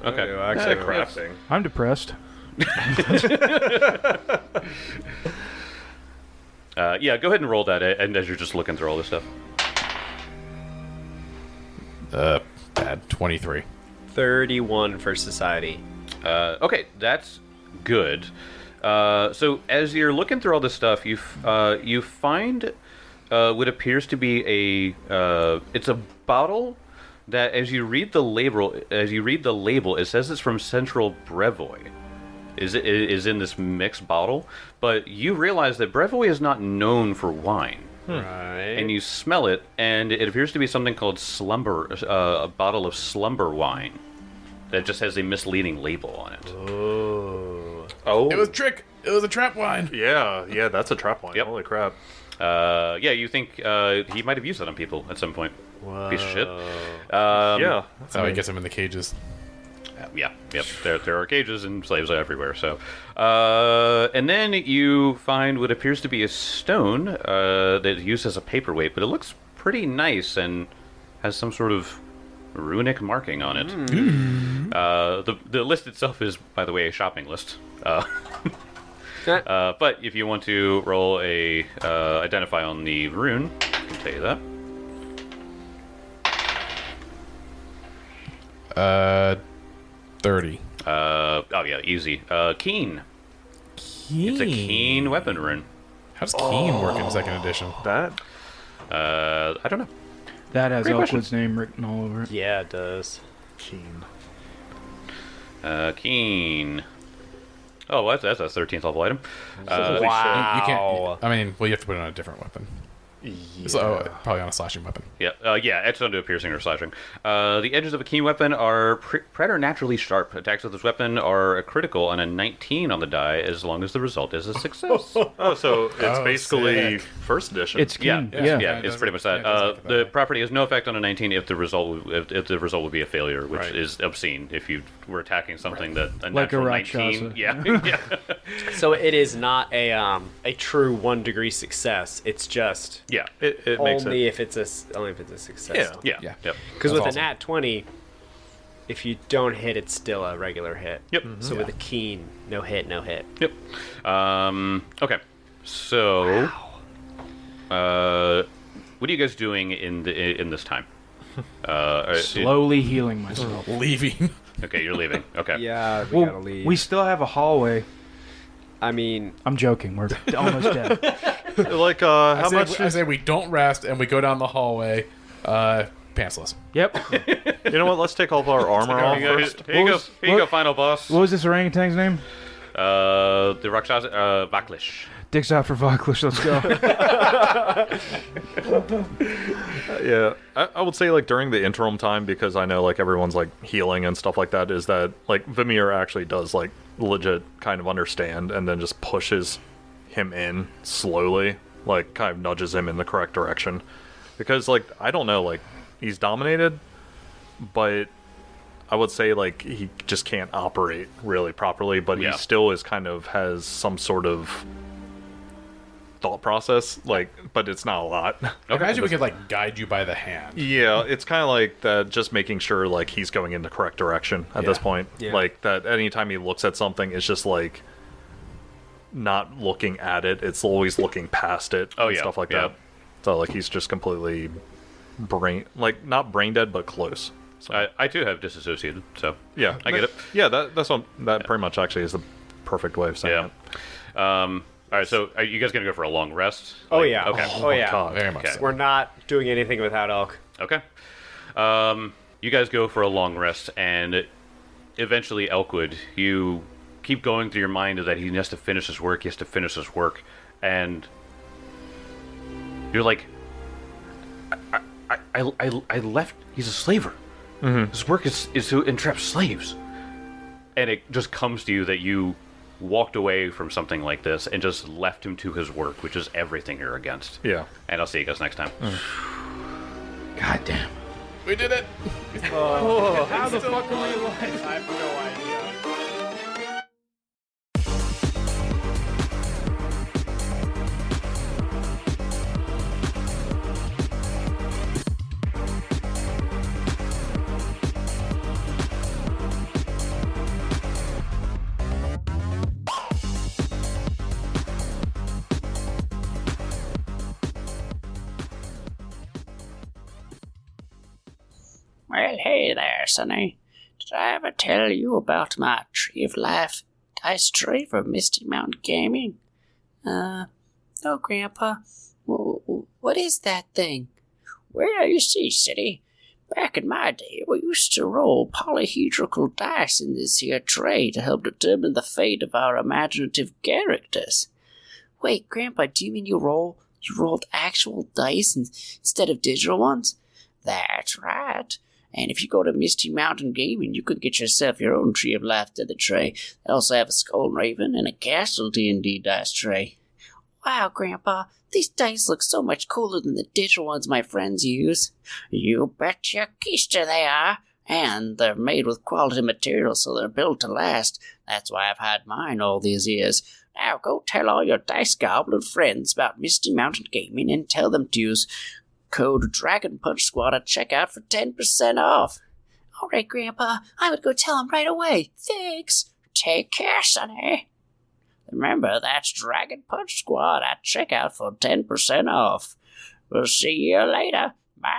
Okay. Actually, crafting. I'm depressed. Yeah, go ahead and roll that, and as you're just looking through all this stuff. Bad 23. 31 for society. Okay, that's good. So as you're looking through all this stuff, you find what appears to be it's a bottle that, as you read the label, it says it's from Central Brevoy. Is in this mixed bottle, but you realize that Brevoy is not known for wine. Right. And you smell it, and it appears to be something called Slumber, a bottle of Slumber wine that just has a misleading label on it. Oh. It was a trick. It was a trap wine. Yeah, that's a trap wine. Yep. Holy crap. Yeah, you think he might have used that on people at some point. Piece of shit. Yeah. That's how he gets them in the cages. Yeah, yep. There are cages and slaves everywhere. So, and then you find what appears to be a stone that is used as a paperweight, but it looks pretty nice and has some sort of runic marking on it. The list itself is, by the way, a shopping list. But if you want to roll a identify on the rune, I can tell you that. 30. Oh yeah, easy. Keen. Keen. It's a keen weapon rune. How does Keen work in second edition? That? I don't know. That has Great question. Elkwood's name written all over it. Yeah, it does. Keen. Keen. Oh, that's a 13th level item. Wow. You can't. I mean, well, you have to put it on a different weapon. Yeah. So probably on a slashing weapon. Yeah, etched onto a piercing or slashing. The edges of a keen weapon are preternaturally sharp. Attacks with this weapon are a critical on a 19 on the die, as long as the result is a success. Oh, so it's Oh, basically sick. first edition. It's Yeah, keen. yeah, Yeah. it's pretty much that. Yeah, it does look The that. property has no effect on a 19 if the result would be a failure, which Right. is obscene if you were attacking something that a Like a natural Rakshasa. 19. Yeah, yeah. So it is not a true 1-degree success. It's just Yeah. It makes only it. if it's a success. Yeah. Yeah. Yeah. Yep. Because That's with awesome. a nat 20, if you don't hit, it's still a regular hit. Yep. So with a keen, no hit, no hit. Yep. Okay. So, what are you guys doing in this time? Slowly healing myself. Leaving. Okay, you're leaving. Okay. Yeah, we Well, gotta leave. we still have a hallway. I mean, I'm joking. We're almost dead. Like, how I much? say we don't rest and we go down the hallway, pantsless. Yep. You know what? Let's take all of our armor off Here you go, first. here you go, was- here you go, what- final boss. What was this orangutan's name? The Rakshasa, Vaklish. Dicks out for Vaklish. Let's go. Yeah, I would say like during the interim time, because I know like everyone's like healing and stuff like that, is that like Vamir actually does like legit kind of understand and then just pushes him in slowly, like kind of nudges him in the correct direction. Because like I don't know, like he's dominated, but I would say like he just can't operate really properly, but Yeah. he still is kind of has some sort of thought process, like, but it's not a lot. I imagine we could like guide you by the hand. Yeah, it's kind of like that, just making sure like he's going in the correct direction at this Yeah. point. Yeah. Like that anytime he looks at something, it's just like not looking at it, it's always looking past it Oh, and yeah, stuff like yeah. that. So like he's just completely not brain dead, but close. So I too have disassociated, so yeah, I get it. Yeah, that pretty much actually is the perfect way of saying Yeah. it. All right, so are you guys gonna go for a long rest? Oh Like- yeah. Okay. Oh yeah. God. Very much. Okay. So. We're not doing anything without Elk. Okay. You guys go for a long rest, and eventually, Elkwood, you keep going through your mind that he has to finish his work. He has to finish his work, and you're like, I left. He's a slaver. His work is to entrap slaves, and it just comes to you that you walked away from something like this and just left him to his work, which is everything you're against. Yeah. And I'll see you guys next time. God damn. We did it. How the fuck are we alive? I have no idea. Well, hey there, Sonny. Did I ever tell you about my Tree of Life dice tray from Misty Mountain Gaming? No, Grandpa. What is that thing? Well, you see, City, back in my day, we used to roll polyhedral dice in this here tray to help determine the fate of our imaginative characters. Wait, Grandpa, do you mean you rolled actual dice instead of digital ones? That's right. And if you go to Misty Mountain Gaming, you can get yourself your own Tree of Life to the tray. They also have a Skull Raven and a Castle D&D dice tray. Wow, Grandpa, these dice look so much cooler than the digital ones my friends use. You betcha keister they are. And they're made with quality materials, so they're built to last. That's why I've had mine all these years. Now go tell all your Dice Goblin friends about Misty Mountain Gaming and tell them to use code Dragon Punch Squad at checkout for 10% off. All right, Grandpa, I would go tell them right away. Thanks. Take care, Sonny. Remember, that's Dragon Punch Squad at checkout for 10% off. We'll see you later. Bye.